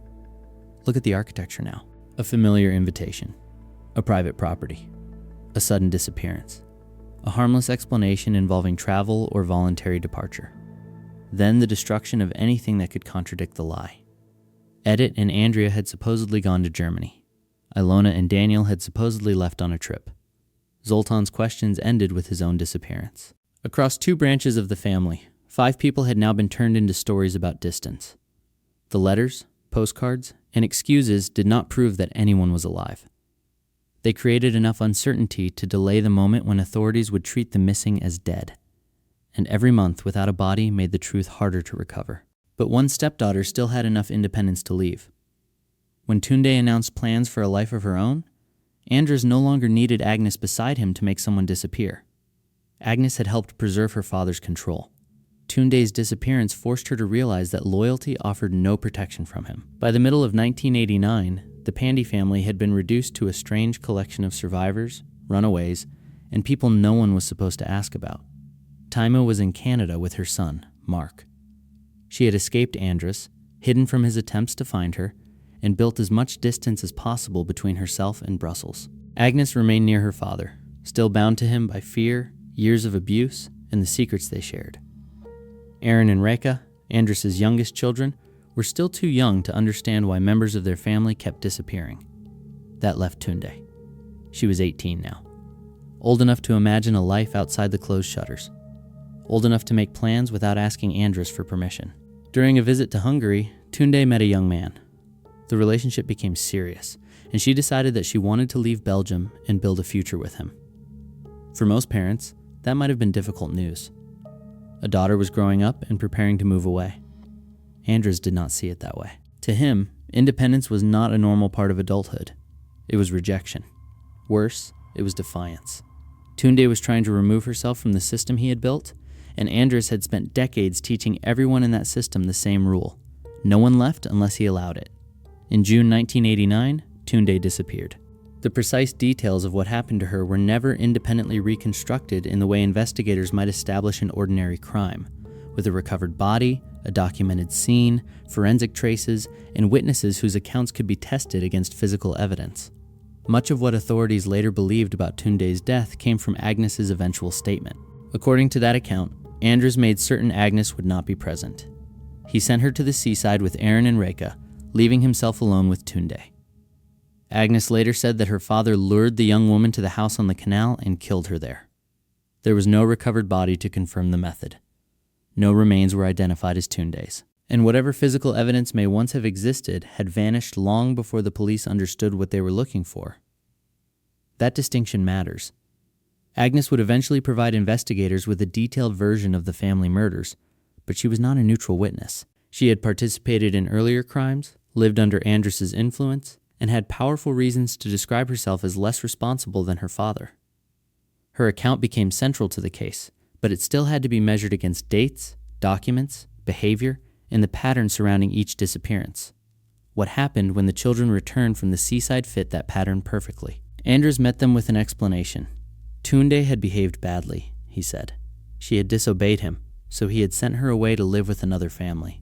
Look at the architecture now. A familiar invitation, a private property, a sudden disappearance, a harmless explanation involving travel or voluntary departure. Then the destruction of anything that could contradict the lie. Edith and Andrea had supposedly gone to Germany. Ilona and Daniel had supposedly left on a trip. Zoltan's questions ended with his own disappearance. Across 2 branches of the family, 5 people had now been turned into stories about distance. The letters, postcards, and excuses did not prove that anyone was alive. They created enough uncertainty to delay the moment when authorities would treat the missing as dead. And every month without a body made the truth harder to recover. But one stepdaughter still had enough independence to leave. When Tunde announced plans for a life of her own, Anders no longer needed Agnes beside him to make someone disappear. Agnes had helped preserve her father's control. Tunde's disappearance forced her to realize that loyalty offered no protection from him. By the middle of 1989, the Pandy family had been reduced to a strange collection of survivors, runaways, and people no one was supposed to ask about. Taima was in Canada with her son, Mark. She had escaped Andrus, hidden from his attempts to find her, and built as much distance as possible between herself and Brussels. Agnes remained near her father, still bound to him by fear, years of abuse, and the secrets they shared. Aaron and Reka, Andrus's youngest children, were still too young to understand why members of their family kept disappearing. That left Tunde. She was 18 now, old enough to imagine a life outside the closed shutters, old enough to make plans without asking Andrus for permission. During a visit to Hungary, Tunde met a young man. The relationship became serious, and she decided that she wanted to leave Belgium and build a future with him. For most parents, that might have been difficult news. A daughter was growing up and preparing to move away. Andrus did not see it that way. To him, independence was not a normal part of adulthood. It was rejection. Worse, it was defiance. Tunde was trying to remove herself from the system he had built, and Andrus had spent decades teaching everyone in that system the same rule. No one left unless he allowed it. In June 1989, Tunde disappeared. The precise details of what happened to her were never independently reconstructed in the way investigators might establish an ordinary crime, with a recovered body, a documented scene, forensic traces, and witnesses whose accounts could be tested against physical evidence. Much of what authorities later believed about Tunde's death came from Agnes's eventual statement. According to that account, Andrus made certain Agnes would not be present. He sent her to the seaside with Aaron and Reka, leaving himself alone with Tunde. Agnes later said that her father lured the young woman to the house on the canal and killed her there. There was no recovered body to confirm the method. No remains were identified as Tunde's. And whatever physical evidence may once have existed had vanished long before the police understood what they were looking for. That distinction matters. Agnes would eventually provide investigators with a detailed version of the family murders, but she was not a neutral witness. She had participated in earlier crimes, lived under Andrus's influence, and had powerful reasons to describe herself as less responsible than her father. Her account became central to the case, but it still had to be measured against dates, documents, behavior, and the pattern surrounding each disappearance. What happened when the children returned from the seaside fit that pattern perfectly. Andrus met them with an explanation. Tunde had behaved badly, he said. She had disobeyed him, so he had sent her away to live with another family.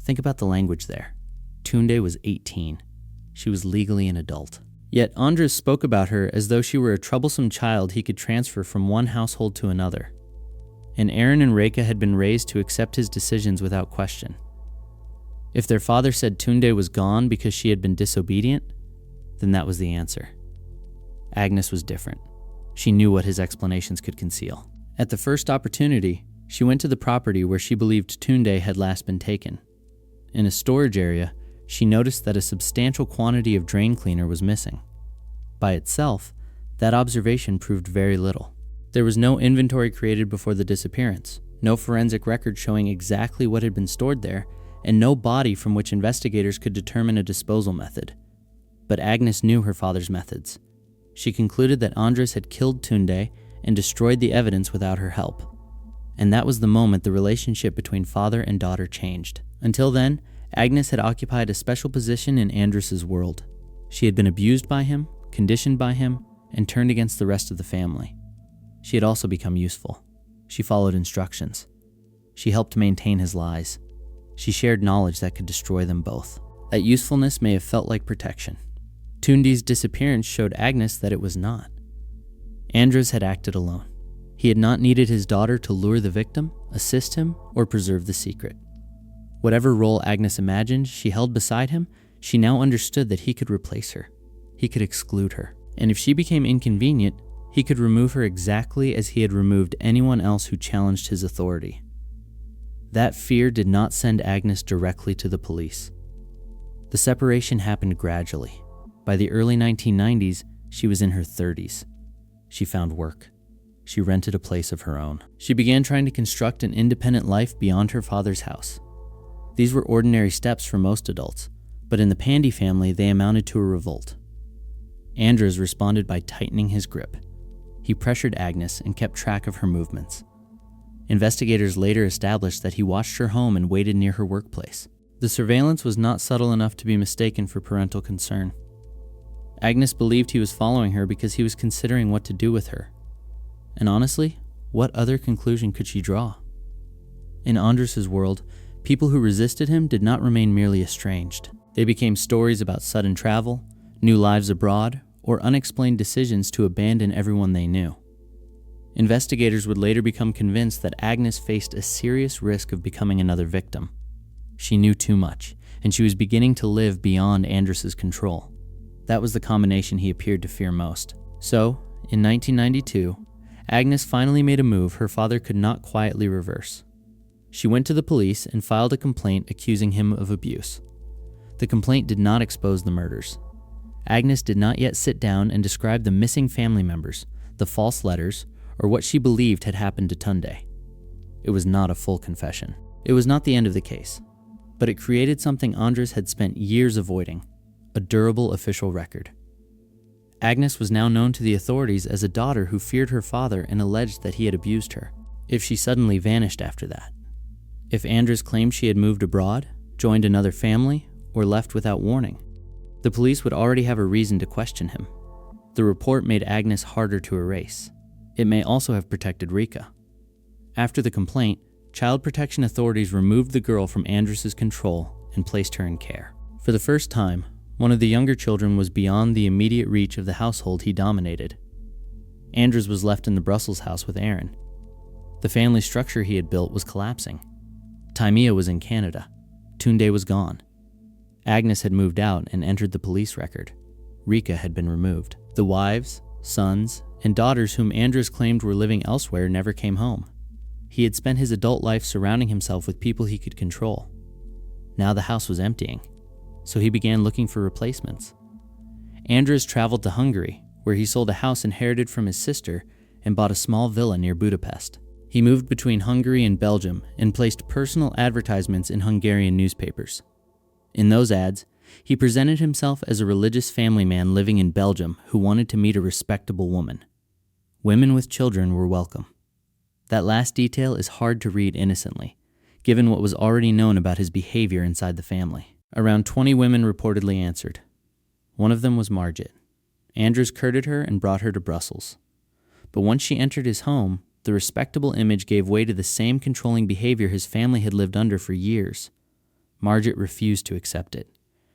Think about the language there. Tunde was 18. She was legally an adult. Yet Andrus spoke about her as though she were a troublesome child he could transfer from one household to another. And Aaron and Reka had been raised to accept his decisions without question. If their father said Tunde was gone because she had been disobedient, then that was the answer. Agnes was different. She knew what his explanations could conceal. At the first opportunity, she went to the property where she believed Tunde had last been taken. In a storage area, she noticed that a substantial quantity of drain cleaner was missing. By itself, that observation proved very little. There was no inventory created before the disappearance, no forensic record showing exactly what had been stored there, and no body from which investigators could determine a disposal method. But Agnes knew her father's methods. She concluded that Andrus had killed Tunde and destroyed the evidence without her help. And that was the moment the relationship between father and daughter changed. Until then, Agnes had occupied a special position in Andrus's world. She had been abused by him, conditioned by him, and turned against the rest of the family. She had also become useful. She followed instructions. She helped maintain his lies. She shared knowledge that could destroy them both. That usefulness may have felt like protection. Tundi's disappearance showed Agnes that it was not. Andros had acted alone. He had not needed his daughter to lure the victim, assist him, or preserve the secret. Whatever role Agnes imagined she held beside him, she now understood that he could replace her. He could exclude her. And if she became inconvenient, he could remove her exactly as he had removed anyone else who challenged his authority. That fear did not send Agnes directly to the police. The separation happened gradually. By the early 1990s, she was in her 30s. She found work. She rented a place of her own. She began trying to construct an independent life beyond her father's house. These were ordinary steps for most adults, but in the Pandy family, they amounted to a revolt. Andros responded by tightening his grip. He pressured Agnes and kept track of her movements. Investigators later established that he watched her home and waited near her workplace. The surveillance was not subtle enough to be mistaken for parental concern. Agnes believed he was following her because he was considering what to do with her. And honestly, what other conclusion could she draw? In Andros's world, people who resisted him did not remain merely estranged. They became stories about sudden travel, new lives abroad, or unexplained decisions to abandon everyone they knew. Investigators would later become convinced that Agnes faced a serious risk of becoming another victim. She knew too much, and she was beginning to live beyond Andros's control. That was the combination he appeared to fear most. So, in 1992, Agnes finally made a move her father could not quietly reverse. She went to the police and filed a complaint accusing him of abuse. The complaint did not expose the murders. Agnes did not yet sit down and describe the missing family members, the false letters, or what she believed had happened to Tunde. It was not a full confession. It was not the end of the case, but it created something Andros had spent years avoiding, a durable official record. Agnes was now known to the authorities as a daughter who feared her father and alleged that he had abused her. If she suddenly vanished after that, if Andros claimed she had moved abroad, joined another family, or left without warning, the police would already have a reason to question him. The report made Agnes harder to erase. It may also have protected Rika. After the complaint, child protection authorities removed the girl from Andros's control and placed her in care. For the first time, one of the younger children was beyond the immediate reach of the household he dominated. Andros was left in the Brussels house with Aaron. The family structure he had built was collapsing. Taimia was in Canada. Tunde was gone. Agnes had moved out and entered the police record. Rika had been removed. The wives, sons, and daughters whom Andros claimed were living elsewhere never came home. He had spent his adult life surrounding himself with people he could control. Now the house was emptying, so he began looking for replacements. Andros traveled to Hungary, where he sold a house inherited from his sister and bought a small villa near Budapest. He moved between Hungary and Belgium and placed personal advertisements in Hungarian newspapers. In those ads, he presented himself as a religious family man living in Belgium who wanted to meet a respectable woman. Women with children were welcome. That last detail is hard to read innocently, given what was already known about his behavior inside the family. Around 20 women reportedly answered. One of them was Margit. Andros courted her and brought her to Brussels. But once she entered his home, the respectable image gave way to the same controlling behavior his family had lived under for years. Margit refused to accept it.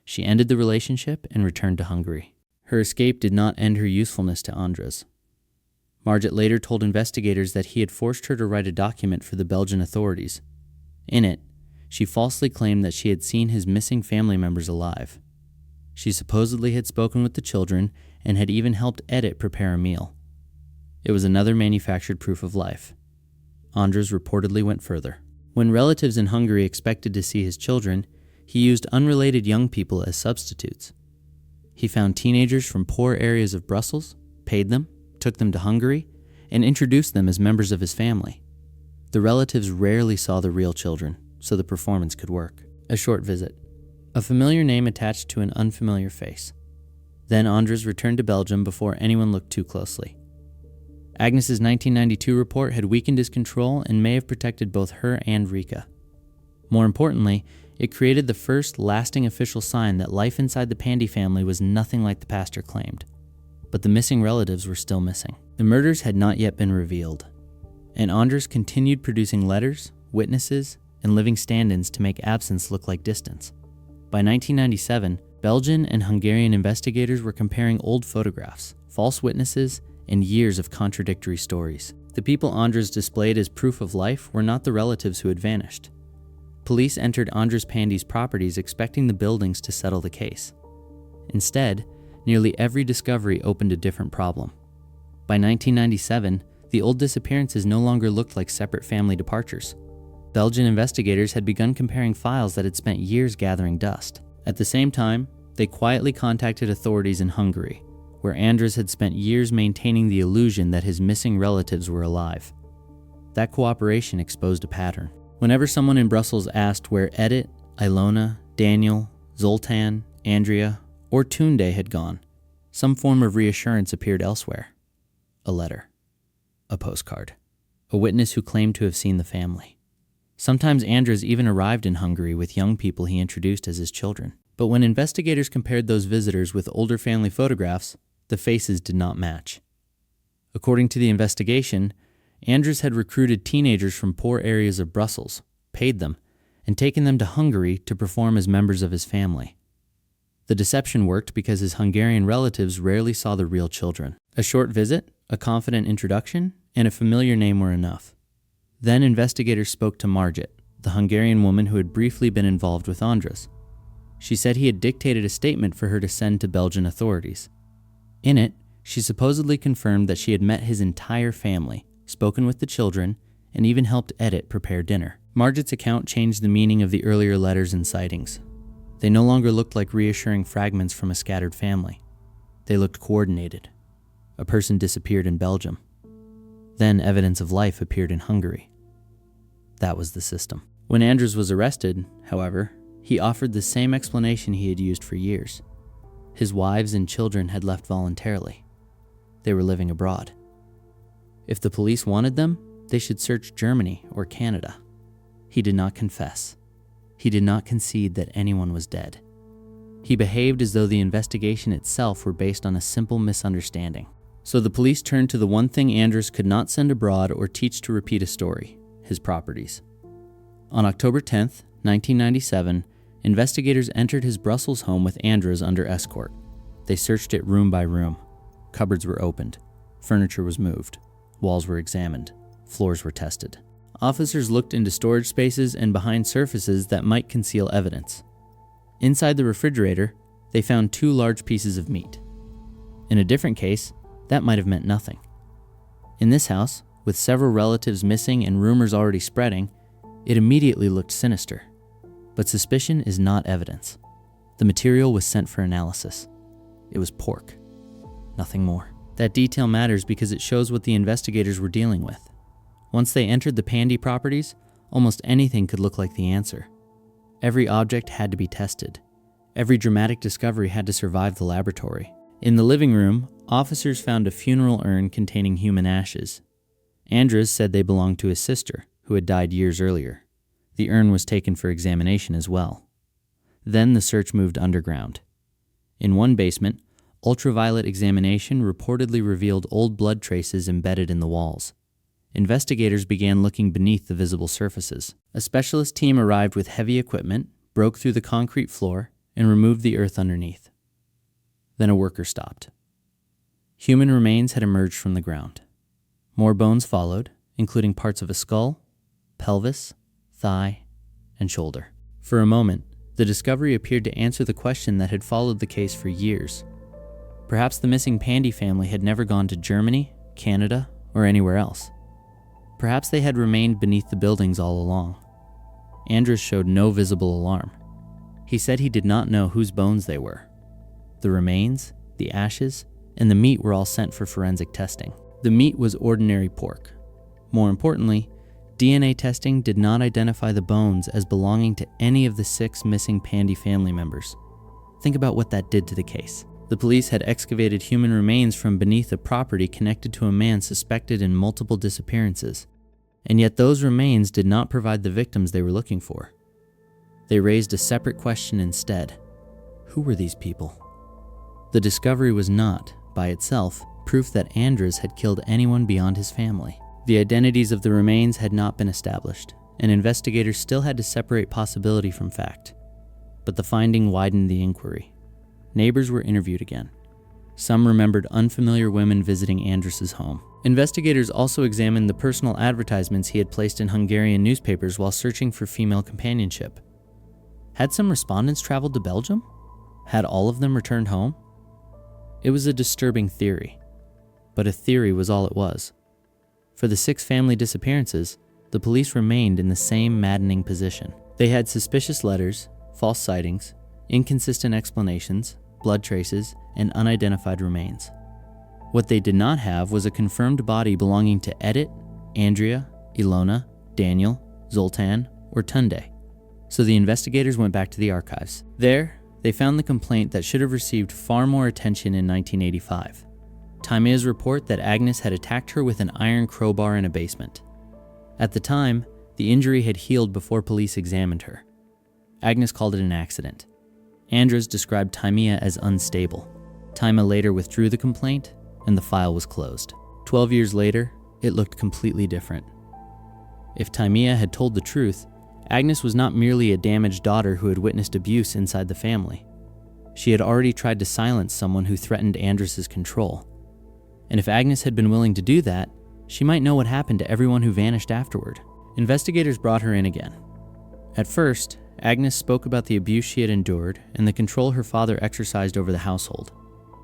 She ended the relationship and returned to Hungary. Her escape did not end her usefulness to Andros. Margit later told investigators that he had forced her to write a document for the Belgian authorities. In it, she falsely claimed that she had seen his missing family members alive. She supposedly had spoken with the children and had even helped Edith prepare a meal. It was another manufactured proof of life. Andros reportedly went further. When relatives in Hungary expected to see his children, he used unrelated young people as substitutes. He found teenagers from poor areas of Brussels, paid them, took them to Hungary, and introduced them as members of his family. The relatives rarely saw the real children, so the performance could work. A short visit. A familiar name attached to an unfamiliar face. Then Andros returned to Belgium before anyone looked too closely. Agnes's 1992 report had weakened his control and may have protected both her and Rika. More importantly, it created the first lasting official sign that life inside the Pandy family was nothing like the pastor claimed. but the missing relatives were still missing. The murders had not yet been revealed, and Andres continued producing letters, witnesses, and living stand-ins to make absence look like distance. By 1997, Belgian and Hungarian investigators were comparing old photographs, false witnesses, and years of contradictory stories. The people Andres displayed as proof of life were not the relatives who had vanished. Police entered Andres Pandy's properties expecting the buildings to settle the case. Instead, nearly every discovery opened a different problem. By 1997, the old disappearances no longer looked like separate family departures. Belgian investigators had begun comparing files that had spent years gathering dust. At the same time, they quietly contacted authorities in Hungary, where Andres had spent years maintaining the illusion that his missing relatives were alive. That cooperation exposed a pattern. Whenever someone in Brussels asked where Edith, Ilona, Daniel, Zoltan, Andrea, or Tunde had gone, some form of reassurance appeared elsewhere. A letter, a postcard, a witness who claimed to have seen the family. Sometimes Andres even arrived in Hungary with young people he introduced as his children. But when investigators compared those visitors with older family photographs, the faces did not match. According to the investigation, Andres had recruited teenagers from poor areas of Brussels, paid them, and taken them to Hungary to perform as members of his family. The deception worked because his Hungarian relatives rarely saw the real children. A short visit, a confident introduction, and a familiar name were enough. Then investigators spoke to Margit, the Hungarian woman who had briefly been involved with Andres. She said he had dictated a statement for her to send to Belgian authorities. In it, she supposedly confirmed that she had met his entire family, spoken with the children, and even helped Edith prepare dinner. Margit's account changed the meaning of the earlier letters and sightings. They no longer looked like reassuring fragments from a scattered family. They looked coordinated. A person disappeared in Belgium. Then evidence of life appeared in Hungary. That was the system. When Andres was arrested, however, he offered the same explanation he had used for years. His wives and children had left voluntarily. They were living abroad. If the police wanted them, they should search Germany or Canada. He did not confess. He did not concede that anyone was dead. He behaved as though the investigation itself were based on a simple misunderstanding. So the police turned to the one thing Andres could not send abroad or teach to repeat a story: his properties. On October 10th, 1997, investigators entered his Brussels home with Andres under escort. They searched it room by room. Cupboards were opened. Furniture was moved. Walls were examined. Floors were tested. Officers looked into storage spaces and behind surfaces that might conceal evidence. Inside the refrigerator, they found 2 large pieces of meat. In a different case, that might have meant nothing. In this house, with several relatives missing and rumors already spreading, it immediately looked sinister. But suspicion is not evidence. The material was sent for analysis. It was pork. Nothing more. That detail matters because it shows what the investigators were dealing with. Once they entered the Pandy properties, almost anything could look like the answer. Every object had to be tested. Every dramatic discovery had to survive the laboratory. In the living room, officers found a funeral urn containing human ashes. Andres said they belonged to his sister, who had died years earlier. The urn was taken for examination as well. Then the search moved underground. In one basement, ultraviolet examination reportedly revealed old blood traces embedded in the walls. Investigators began looking beneath the visible surfaces. A specialist team arrived with heavy equipment, broke through the concrete floor, and removed the earth underneath. Then a worker stopped. Human remains had emerged from the ground. More bones followed, including parts of a skull, pelvis, thigh, and shoulder. For a moment, the discovery appeared to answer the question that had followed the case for years. Perhaps the missing Pandy family had never gone to Germany, Canada, or anywhere else. Perhaps they had remained beneath the buildings all along. Andres showed no visible alarm. He said he did not know whose bones they were. The remains, the ashes, and the meat were all sent for forensic testing. The meat was ordinary pork. More importantly, DNA testing did not identify the bones as belonging to any of the 6 missing Pandy family members. Think about what that did to the case. The police had excavated human remains from beneath a property connected to a man suspected in multiple disappearances, and yet those remains did not provide the victims they were looking for. They raised a separate question instead. Who were these people? The discovery was not by itself, proof that Andres had killed anyone beyond his family. The identities of the remains had not been established, and investigators still had to separate possibility from fact. But the finding widened the inquiry. Neighbors were interviewed again. Some remembered unfamiliar women visiting Andres's home. Investigators also examined the personal advertisements he had placed in Hungarian newspapers while searching for female companionship. Had some respondents traveled to Belgium? Had all of them returned home? It was a disturbing theory, but a theory was all it was. For the 6 family disappearances, the police remained in the same maddening position. They had suspicious letters, false sightings, inconsistent explanations, blood traces, and unidentified remains. What they did not have was a confirmed body belonging to Edit, Andrea, Ilona, Daniel, Zoltan, or Tunde. So the investigators went back to the archives. There, they found the complaint that should have received far more attention in 1985. Taimea's report that Agnes had attacked her with an iron crowbar in a basement. At the time, the injury had healed before police examined her. Agnes called it an accident. Andres described Taimea as unstable. Taimea later withdrew the complaint, and the file was closed. 12 years later, it looked completely different. If Taimea had told the truth, Agnes was not merely a damaged daughter who had witnessed abuse inside the family. She had already tried to silence someone who threatened Andres's control. And if Agnes had been willing to do that, she might know what happened to everyone who vanished afterward. Investigators brought her in again. At first, Agnes spoke about the abuse she had endured and the control her father exercised over the household.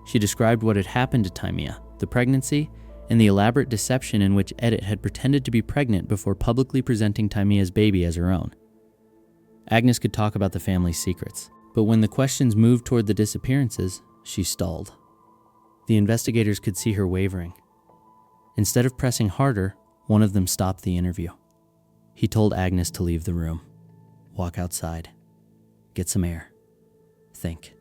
She described what had happened to Taimea, the pregnancy, and the elaborate deception in which Edit had pretended to be pregnant before publicly presenting Taimea's baby as her own. Agnes could talk about the family's secrets, but when the questions moved toward the disappearances, she stalled. The investigators could see her wavering. Instead of pressing harder, one of them stopped the interview. He told Agnes to leave the room. Walk outside. Get some air. Think.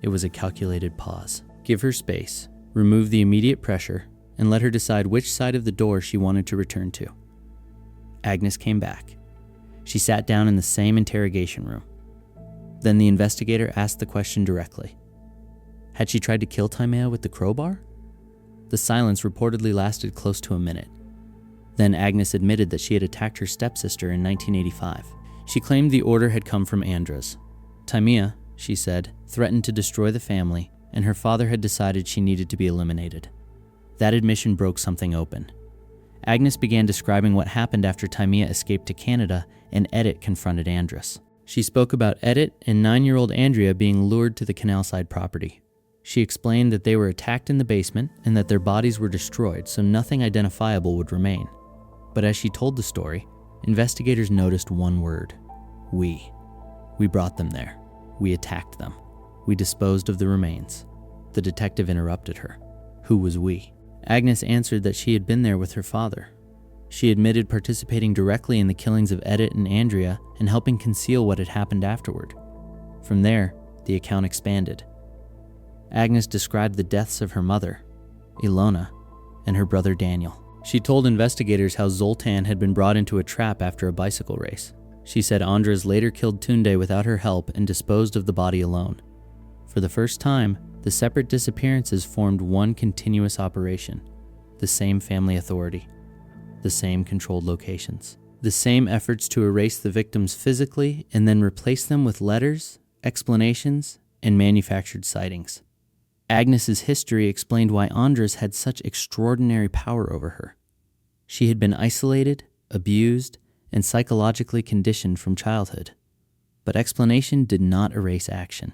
It was a calculated pause. Give her space, remove the immediate pressure, and let her decide which side of the door she wanted to return to. Agnes came back. She sat down in the same interrogation room. Then the investigator asked the question directly. Had she tried to kill Taimea with the crowbar? The silence reportedly lasted close to a minute. Then Agnes admitted that she had attacked her stepsister in 1985. She claimed the order had come from Andres. Taimea, she said, threatened to destroy the family, and her father had decided she needed to be eliminated. That admission broke something open. Agnes began describing what happened after Taimea escaped to Canada and Edit confronted Andres. She spoke about Edit and 9-year-old Andrea being lured to the canal-side property. She explained that they were attacked in the basement and that their bodies were destroyed so nothing identifiable would remain. But as she told the story, investigators noticed one word: we. We brought them there. We attacked them. We disposed of the remains. The detective interrupted her. Who was we? Agnes answered that she had been there with her father. She admitted participating directly in the killings of Edit and Andrea and helping conceal what had happened afterward. From there, the account expanded. Agnes described the deaths of her mother, Ilona, and her brother Daniel. She told investigators how Zoltan had been brought into a trap after a bicycle race. She said Andres later killed Tunde without her help and disposed of the body alone. For the first time, the separate disappearances formed one continuous operation, the same family authority, the same controlled locations, the same efforts to erase the victims physically and then replace them with letters, explanations, and manufactured sightings. Agnes's history explained why Andres had such extraordinary power over her. She had been isolated, abused, and psychologically conditioned from childhood. But explanation did not erase action.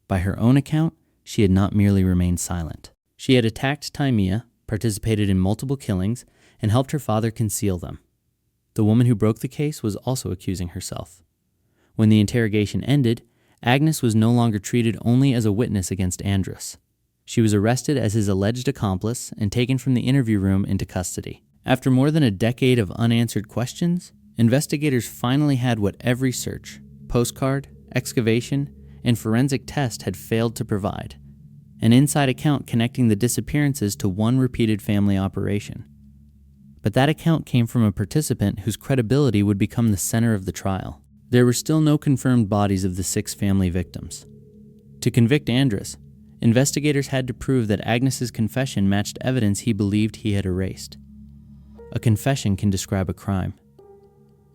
By her own account, she had not merely remained silent. She had attacked Taimea, participated in multiple killings, and helped her father conceal them. The woman who broke the case was also accusing herself. When the interrogation ended, Agnes was no longer treated only as a witness against Andres. She was arrested as his alleged accomplice and taken from the interview room into custody. After more than a decade of unanswered questions, investigators finally had what every search, postcard, excavation, and forensic test had failed to provide: an inside account connecting the disappearances to one repeated family operation. But that account came from a participant whose credibility would become the center of the trial. There were still no confirmed bodies of the 6 family victims. To convict Andres, Investigators had to prove that Agnes's confession matched evidence he believed he had erased. A confession can describe a crime.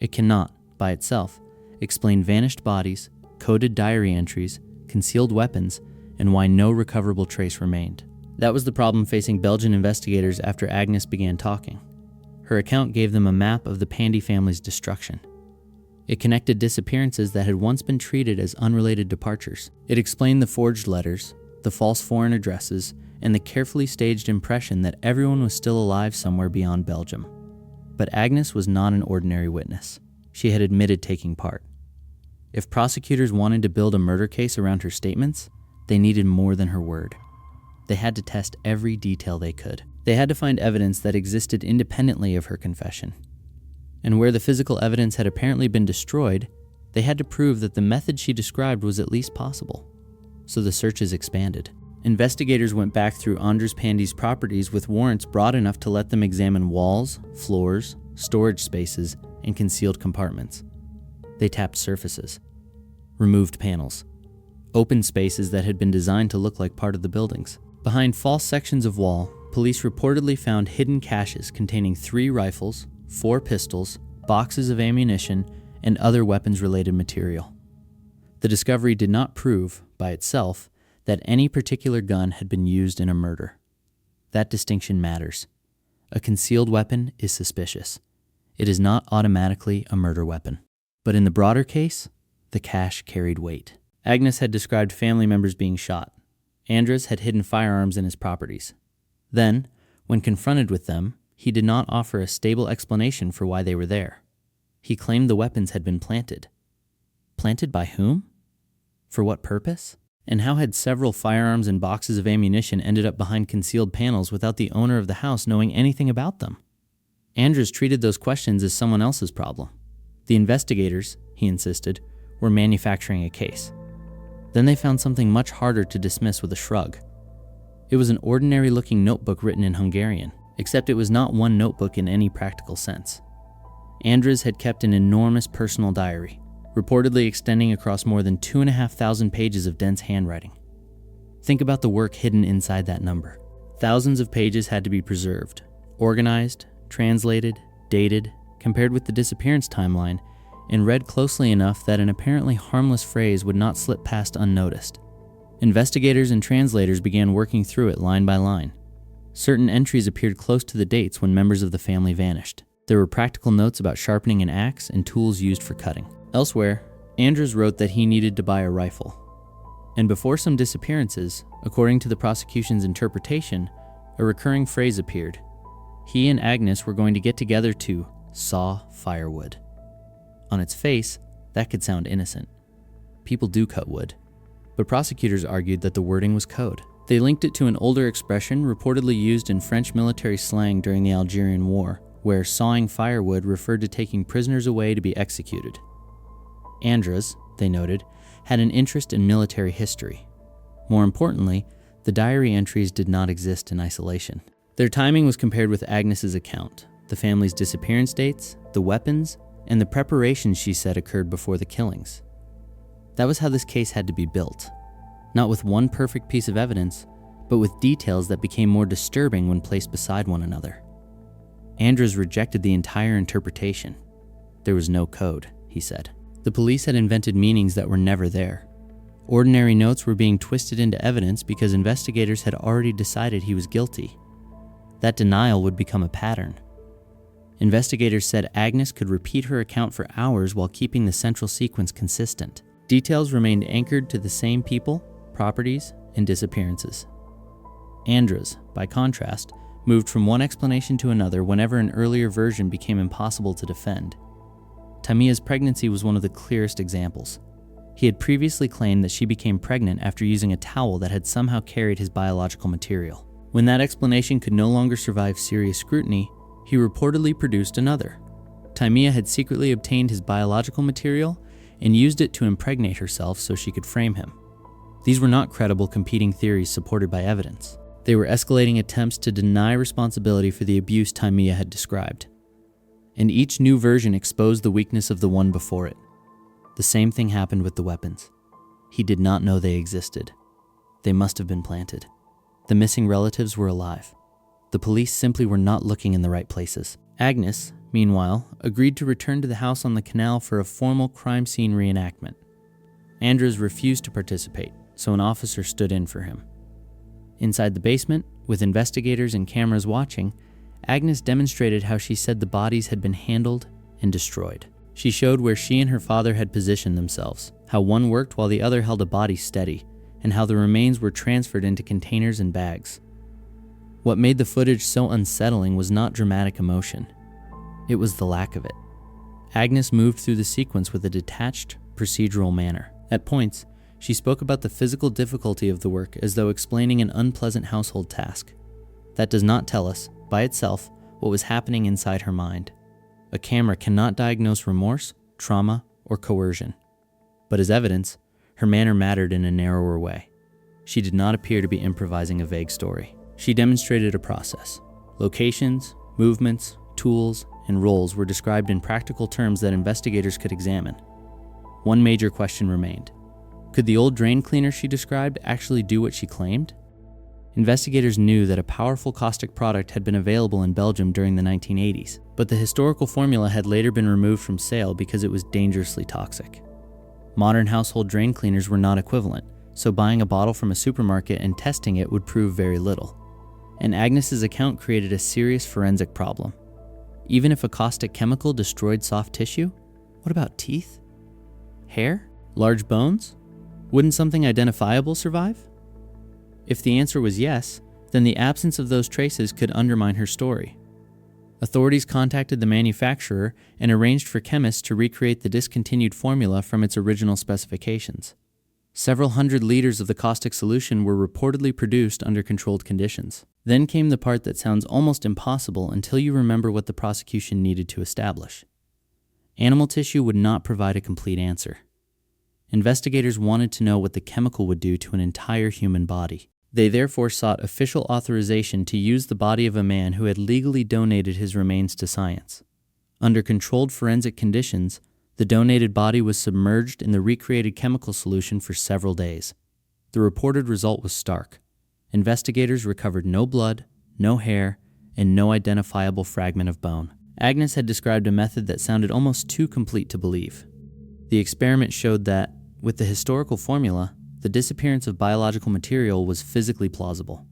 It cannot, by itself, explain vanished bodies, coded diary entries, concealed weapons, and why no recoverable trace remained. That was the problem facing Belgian investigators after Agnes began talking. Her account gave them a map of the Pandy family's destruction. It connected disappearances that had once been treated as unrelated departures. It explained the forged letters, the false foreign addresses, and the carefully staged impression that everyone was still alive somewhere beyond Belgium. But Agnes was not an ordinary witness. She had admitted taking part. If prosecutors wanted to build a murder case around her statements, they needed more than her word. They had to test every detail they could. They had to find evidence that existed independently of her confession. And where the physical evidence had apparently been destroyed, they had to prove that the method she described was at least possible. So the searches expanded. Investigators went back through Anders Pandy's properties with warrants broad enough to let them examine walls, floors, storage spaces, and concealed compartments. They tapped surfaces, removed panels, opened spaces that had been designed to look like part of the buildings. Behind false sections of wall, police reportedly found hidden caches containing 3 rifles, 4 pistols, boxes of ammunition, and other weapons-related material. The discovery did not prove, by itself, that any particular gun had been used in a murder. That distinction matters. A concealed weapon is suspicious. It is not automatically a murder weapon. But in the broader case, the cache carried weight. Agnes had described family members being shot. Anders had hidden firearms in his properties. Then, when confronted with them, he did not offer a stable explanation for why they were there. He claimed the weapons had been planted. Planted by whom? For what purpose? And how had several firearms and boxes of ammunition ended up behind concealed panels without the owner of the house knowing anything about them? Anders treated those questions as someone else's problem. The investigators, he insisted, were manufacturing a case. Then they found something much harder to dismiss with a shrug. It was an ordinary-looking notebook written in Hungarian, except it was not one notebook in any practical sense. Anders had kept an enormous personal diary, reportedly extending across more than 2,500 pages of dense handwriting. Think about the work hidden inside that number. Thousands of pages had to be preserved, organized, translated, dated, compared with the disappearance timeline, and read closely enough that an apparently harmless phrase would not slip past unnoticed. Investigators and translators began working through it line by line. Certain entries appeared close to the dates when members of the family vanished. There were practical notes about sharpening an axe and tools used for cutting. Elsewhere, Anders wrote that he needed to buy a rifle. And before some disappearances, according to the prosecution's interpretation, a recurring phrase appeared. He and Agnes were going to get together to saw firewood. On its face, that could sound innocent. People do cut wood. But prosecutors argued that the wording was code. They linked it to an older expression reportedly used in French military slang during the Algerian War, where sawing firewood referred to taking prisoners away to be executed. Anders, they noted, had an interest in military history. More importantly, the diary entries did not exist in isolation. Their timing was compared with Agnes's account, the family's disappearance dates, the weapons, and the preparations she said occurred before the killings. That was how this case had to be built. Not with one perfect piece of evidence, but with details that became more disturbing when placed beside one another. Anders rejected the entire interpretation. There was no code, he said. The police had invented meanings that were never there. Ordinary notes were being twisted into evidence because investigators had already decided he was guilty. That denial would become a pattern. Investigators said Agnes could repeat her account for hours while keeping the central sequence consistent. Details remained anchored to the same people, properties, and disappearances. Anders, by contrast, moved from one explanation to another whenever an earlier version became impossible to defend. Tamia's pregnancy was one of the clearest examples. He had previously claimed that she became pregnant after using a towel that had somehow carried his biological material. When that explanation could no longer survive serious scrutiny, he reportedly produced another. Tamia had secretly obtained his biological material and used it to impregnate herself so she could frame him. These were not credible competing theories supported by evidence. They were escalating attempts to deny responsibility for the abuse Tamia had described. And each new version exposed the weakness of the one before it. The same thing happened with the weapons. He did not know they existed. They must have been planted. The missing relatives were alive. The police simply were not looking in the right places. Agnes, meanwhile, agreed to return to the house on the canal for a formal crime scene reenactment. Andres refused to participate, so an officer stood in for him. Inside the basement, with investigators and cameras watching, Agnes demonstrated how she said the bodies had been handled and destroyed. She showed where she and her father had positioned themselves, how one worked while the other held a body steady, and how the remains were transferred into containers and bags. What made the footage so unsettling was not dramatic emotion. It was the lack of it. Agnes moved through the sequence with a detached, procedural manner. At points, she spoke about the physical difficulty of the work as though explaining an unpleasant household task. That does not tell us, by itself, what was happening inside her mind. A camera cannot diagnose remorse, trauma, or coercion. But as evidence, her manner mattered in a narrower way. She did not appear to be improvising a vague story. She demonstrated a process. Locations, movements, tools, and roles were described in practical terms that investigators could examine. One major question remained. Could the old drain cleaner she described actually do what she claimed? Investigators knew that a powerful caustic product had been available in Belgium during the 1980s, but the historical formula had later been removed from sale because it was dangerously toxic. Modern household drain cleaners were not equivalent, so buying a bottle from a supermarket and testing it would prove very little. And Agnes's account created a serious forensic problem. Even if a caustic chemical destroyed soft tissue, what about teeth? Hair? Large bones? Wouldn't something identifiable survive? If the answer was yes, then the absence of those traces could undermine her story. Authorities contacted the manufacturer and arranged for chemists to recreate the discontinued formula from its original specifications. Several hundred liters of the caustic solution were reportedly produced under controlled conditions. Then came the part that sounds almost impossible until you remember what the prosecution needed to establish. Animal tissue would not provide a complete answer. Investigators wanted to know what the chemical would do to an entire human body. They therefore sought official authorization to use the body of a man who had legally donated his remains to science. Under controlled forensic conditions, the donated body was submerged in the recreated chemical solution for several days. The reported result was stark. Investigators recovered no blood, no hair, and no identifiable fragment of bone. Agnes had described a method that sounded almost too complete to believe. The experiment showed that, with the historical formula, the disappearance of biological material was physically plausible.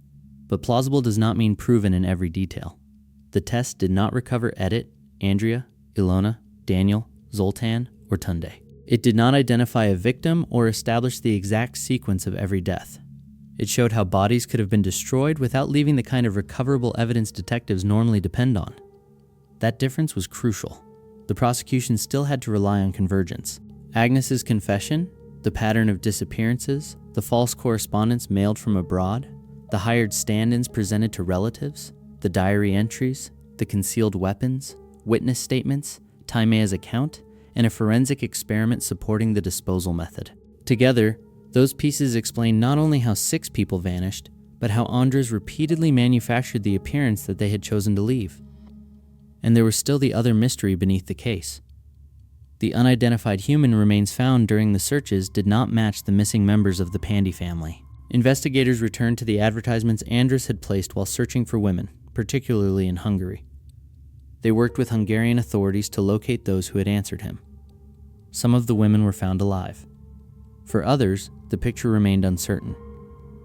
But plausible does not mean proven in every detail. The test did not recover Edith, Andrea, Ilona, Daniel, Zoltan, or Tunde. It did not identify a victim or establish the exact sequence of every death. It showed how bodies could have been destroyed without leaving the kind of recoverable evidence detectives normally depend on. That difference was crucial. The prosecution still had to rely on convergence. Agnes's confession, the pattern of disappearances, the false correspondence mailed from abroad, the hired stand-ins presented to relatives, the diary entries, the concealed weapons, witness statements, Taimea's account, and a forensic experiment supporting the disposal method. Together, those pieces explain not only how 6 people vanished, but how Andres repeatedly manufactured the appearance that they had chosen to leave. And there was still the other mystery beneath the case. The unidentified human remains found during the searches did not match the missing members of the Pandy family. Investigators returned to the advertisements Andres had placed while searching for women, particularly in Hungary. They worked with Hungarian authorities to locate those who had answered him. Some of the women were found alive. For others, the picture remained uncertain.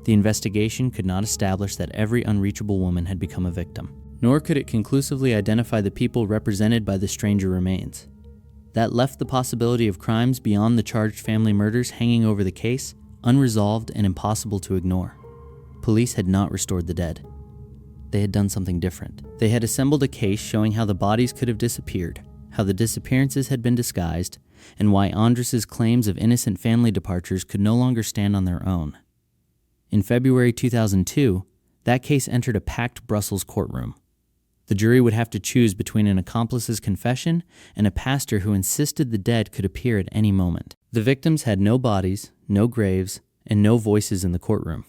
The investigation could not establish that every unreachable woman had become a victim, nor could it conclusively identify the people represented by the stranger remains. That left the possibility of crimes beyond the charged family murders hanging over the case, unresolved and impossible to ignore. Police had not restored the dead. They had done something different. They had assembled a case showing how the bodies could have disappeared, how the disappearances had been disguised, and why Andres's claims of innocent family departures could no longer stand on their own. In February 2002, that case entered a packed Brussels courtroom. The jury would have to choose between an accomplice's confession and a pastor who insisted the dead could appear at any moment. The victims had no bodies, no graves, and no voices in the courtroom.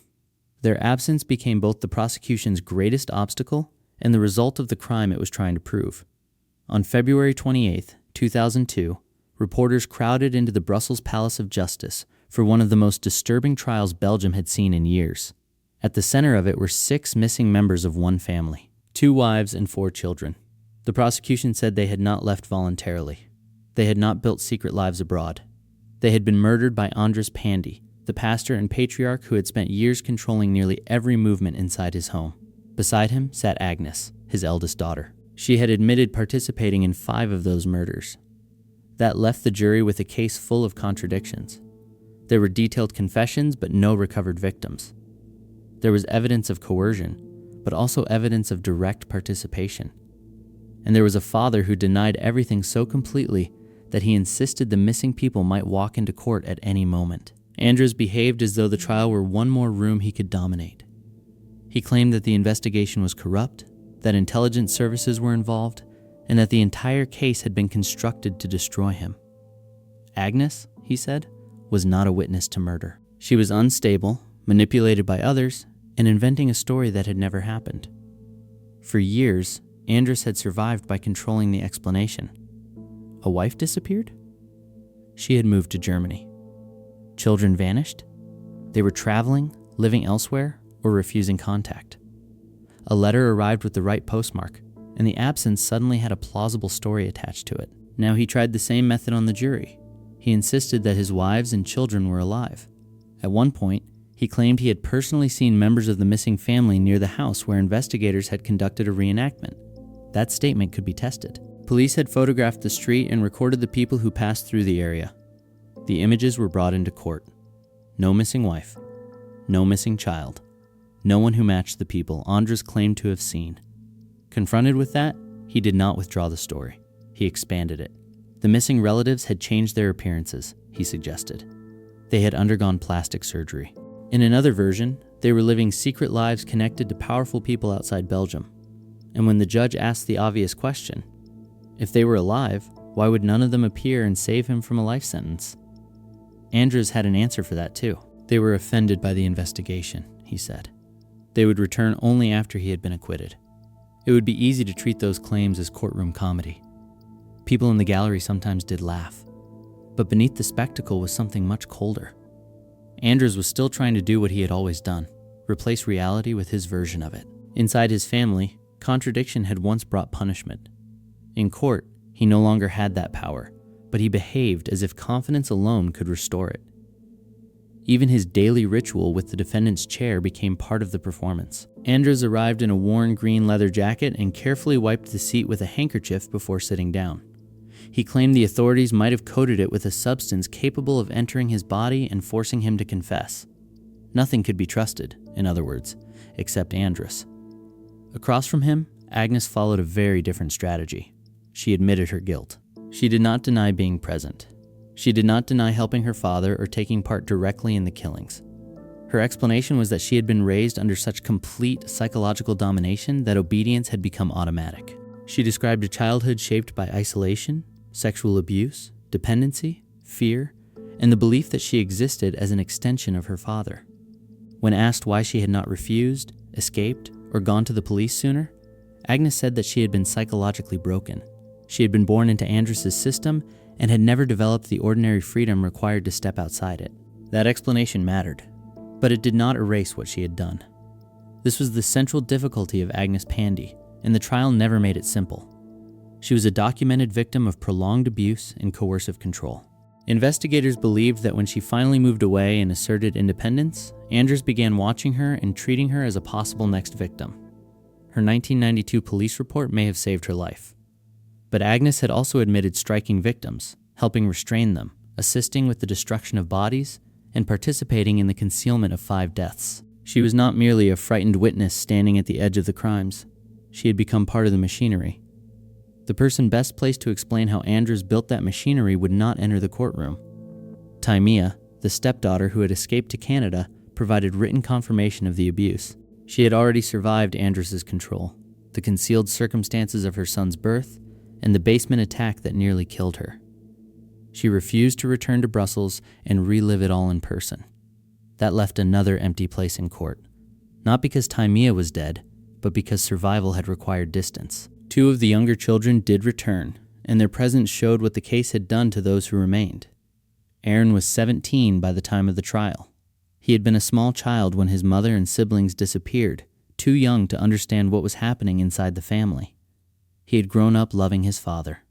Their absence became both the prosecution's greatest obstacle and the result of the crime it was trying to prove. On February 28, 2002, reporters crowded into the Brussels Palace of Justice for one of the most disturbing trials Belgium had seen in years. At the center of it were 6 missing members of one family, 2 wives and 4 children. The prosecution said they had not left voluntarily. They had not built secret lives abroad. They had been murdered by Andres Pandy, the pastor and patriarch who had spent years controlling nearly every movement inside his home. Beside him sat Agnes, his eldest daughter. She had admitted participating in 5 of those murders. That left the jury with a case full of contradictions. There were detailed confessions, but no recovered victims. There was evidence of coercion, but also evidence of direct participation. And there was a father who denied everything so completely that he insisted the missing people might walk into court at any moment. Andres behaved as though the trial were one more room he could dominate. He claimed that the investigation was corrupt, that intelligence services were involved, and that the entire case had been constructed to destroy him. Agnes, he said, was not a witness to murder. She was unstable, manipulated by others, and inventing a story that had never happened. For years, Andres had survived by controlling the explanation. A wife disappeared? She had moved to Germany. Children vanished? They were traveling, living elsewhere, or refusing contact. A letter arrived with the right postmark, and the absence suddenly had a plausible story attached to it. Now he tried the same method on the jury. He insisted that his wives and children were alive. At one point, he claimed he had personally seen members of the missing family near the house where investigators had conducted a reenactment. That statement could be tested. Police had photographed the street and recorded the people who passed through the area. The images were brought into court. No missing wife. No missing child. No one who matched the people Andres claimed to have seen. Confronted with that, he did not withdraw the story. He expanded it. The missing relatives had changed their appearances, he suggested. They had undergone plastic surgery. In another version, they were living secret lives connected to powerful people outside Belgium. And when the judge asked the obvious question, if they were alive, why would none of them appear and save him from a life sentence? Andres had an answer for that too. They were offended by the investigation, he said. They would return only after he had been acquitted. It would be easy to treat those claims as courtroom comedy. People in the gallery sometimes did laugh, but beneath the spectacle was something much colder. Andres was still trying to do what he had always done, replace reality with his version of it. Inside his family, contradiction had once brought punishment. In court, he no longer had that power, but he behaved as if confidence alone could restore it. Even his daily ritual with the defendant's chair became part of the performance. Andres arrived in a worn green leather jacket and carefully wiped the seat with a handkerchief before sitting down. He claimed the authorities might have coated it with a substance capable of entering his body and forcing him to confess. Nothing could be trusted, in other words, except Andres. Across from him, Agnes followed a very different strategy. She admitted her guilt. She did not deny being present. She did not deny helping her father or taking part directly in the killings. Her explanation was that she had been raised under such complete psychological domination that obedience had become automatic. She described a childhood shaped by isolation, sexual abuse, dependency, fear, and the belief that she existed as an extension of her father. When asked why she had not refused, escaped, or gone to the police sooner, Agnes said that she had been psychologically broken. She had been born into Andres' system and had never developed the ordinary freedom required to step outside it. That explanation mattered, but it did not erase what she had done. This was the central difficulty of Agnes Pandy, and the trial never made it simple. She was a documented victim of prolonged abuse and coercive control. Investigators believed that when she finally moved away and asserted independence, Andres began watching her and treating her as a possible next victim. Her 1992 police report may have saved her life. But Agnes had also admitted striking victims, helping restrain them, assisting with the destruction of bodies, and participating in the concealment of 5 deaths. She was not merely a frightened witness standing at the edge of the crimes. She had become part of the machinery. The person best placed to explain how Andres built that machinery would not enter the courtroom. Taimia, the stepdaughter who had escaped to Canada, provided written confirmation of the abuse. She had already survived Andres' control, the concealed circumstances of her son's birth, and the basement attack that nearly killed her. She refused to return to Brussels and relive it all in person. That left another empty place in court, not because Taimia was dead, but because survival had required distance. 2 of the younger children did return, and their presence showed what the case had done to those who remained. Aaron was 17 by the time of the trial. He had been a small child when his mother and siblings disappeared, too young to understand what was happening inside the family. He had grown up loving his father.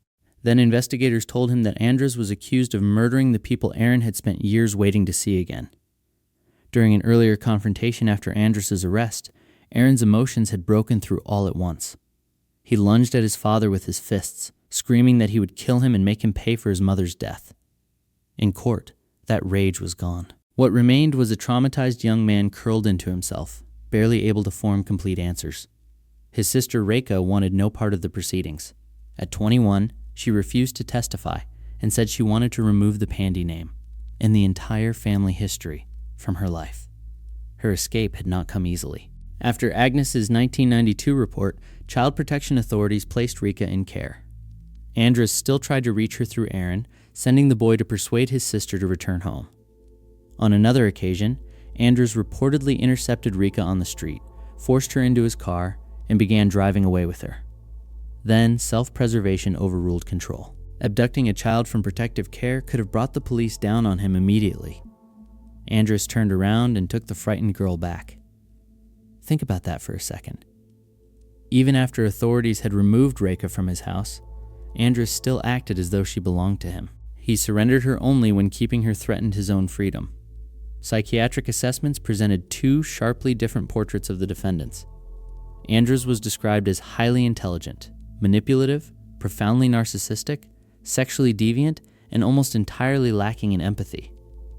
Then investigators told him that Andres was accused of murdering the people Aaron had spent years waiting to see again. During an earlier confrontation after Andres' arrest, Aaron's emotions had broken through all at once. He lunged at his father with his fists, screaming that he would kill him and make him pay for his mother's death. In court, that rage was gone. What remained was a traumatized young man curled into himself, barely able to form complete answers. His sister Reka wanted no part of the proceedings. At 21, she refused to testify and said she wanted to remove the Pandy name and the entire family history from her life. Her escape had not come easily. After Agnes's 1992 report, child protection authorities placed Reka in care. Andres still tried to reach her through Aaron, sending the boy to persuade his sister to return home. On another occasion, Andres reportedly intercepted Reka on the street, forced her into his car, and began driving away with her. Then, self-preservation overruled control. Abducting a child from protective care could have brought the police down on him immediately. Andres turned around and took the frightened girl back. Think about that for a second. Even after authorities had removed Reka from his house, Andres still acted as though she belonged to him. He surrendered her only when keeping her threatened his own freedom. Psychiatric assessments presented two sharply different portraits of the defendants. Andres was described as highly intelligent, manipulative, profoundly narcissistic, sexually deviant, and almost entirely lacking in empathy.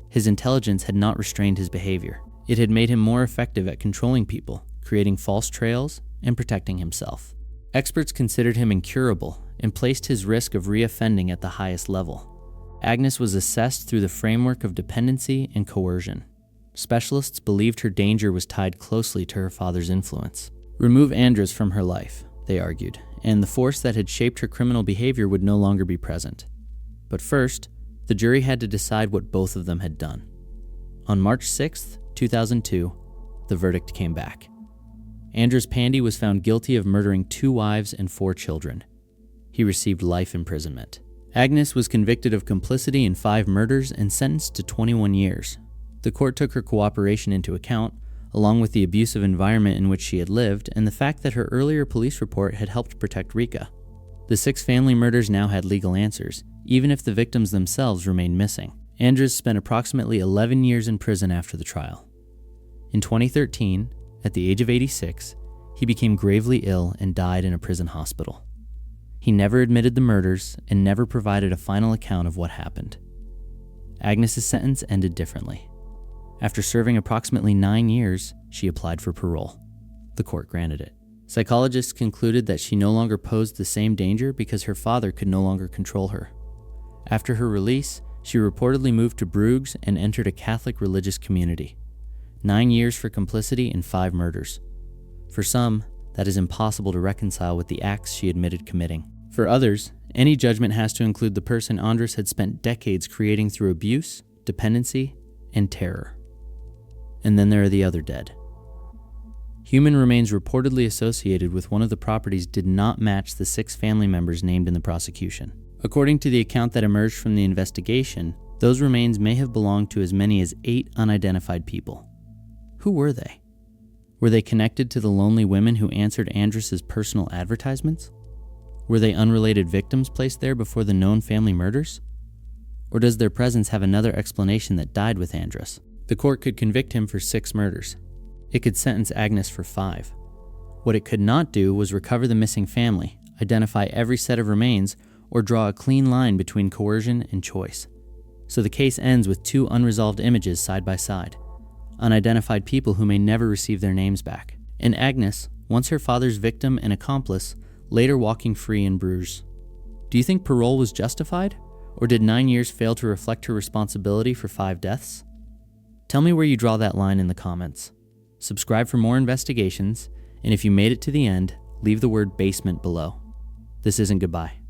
His intelligence had not restrained his behavior. It had made him more effective at controlling people, creating false trails, and protecting himself. Experts considered him incurable and placed his risk of reoffending at the highest level. Agnes was assessed through the framework of dependency and coercion. Specialists believed her danger was tied closely to her father's influence. Remove Andres from her life, they argued, and the force that had shaped her criminal behavior would no longer be present. But first, the jury had to decide what both of them had done. On March 6, 2002, the verdict came back. Andres Pandy was found guilty of murdering 2 wives and 4 children. He received life imprisonment. Agnes was convicted of complicity in 5 murders and sentenced to 21 years. The court took her cooperation into account, along with the abusive environment in which she had lived and the fact that her earlier police report had helped protect Reka. The 6 family murders now had legal answers, even if the victims themselves remained missing. Andres spent approximately 11 years in prison after the trial. In 2013, at the age of 86, he became gravely ill and died in a prison hospital. He never admitted the murders and never provided a final account of what happened. Agnes's sentence ended differently. After serving approximately 9 years, she applied for parole. The court granted it. Psychologists concluded that she no longer posed the same danger because her father could no longer control her. After her release, she reportedly moved to Bruges and entered a Catholic religious community. 9 years for complicity in 5 murders. For some, that is impossible to reconcile with the acts she admitted committing. For others, any judgment has to include the person Andres had spent decades creating through abuse, dependency, and terror. And then there are the other dead. Human remains reportedly associated with one of the properties did not match the 6 family members named in the prosecution. According to the account that emerged from the investigation, those remains may have belonged to as many as 8 unidentified people. Who were they? Were they connected to the lonely women who answered Andres's personal advertisements? Were they unrelated victims placed there before the known family murders? Or does their presence have another explanation that died with Andres? The court could convict him for 6 murders. It could sentence Agnes for 5. What it could not do was recover the missing family, identify every set of remains, or draw a clean line between coercion and choice. So the case ends with 2 unresolved images side by side. Unidentified people who may never receive their names back. And Agnes, once her father's victim and accomplice, later walking free in Bruges. Do you think parole was justified? Or did 9 years fail to reflect her responsibility for 5 deaths? Tell me where you draw that line in the comments. Subscribe for more investigations, and if you made it to the end, leave the word basement below. This isn't goodbye.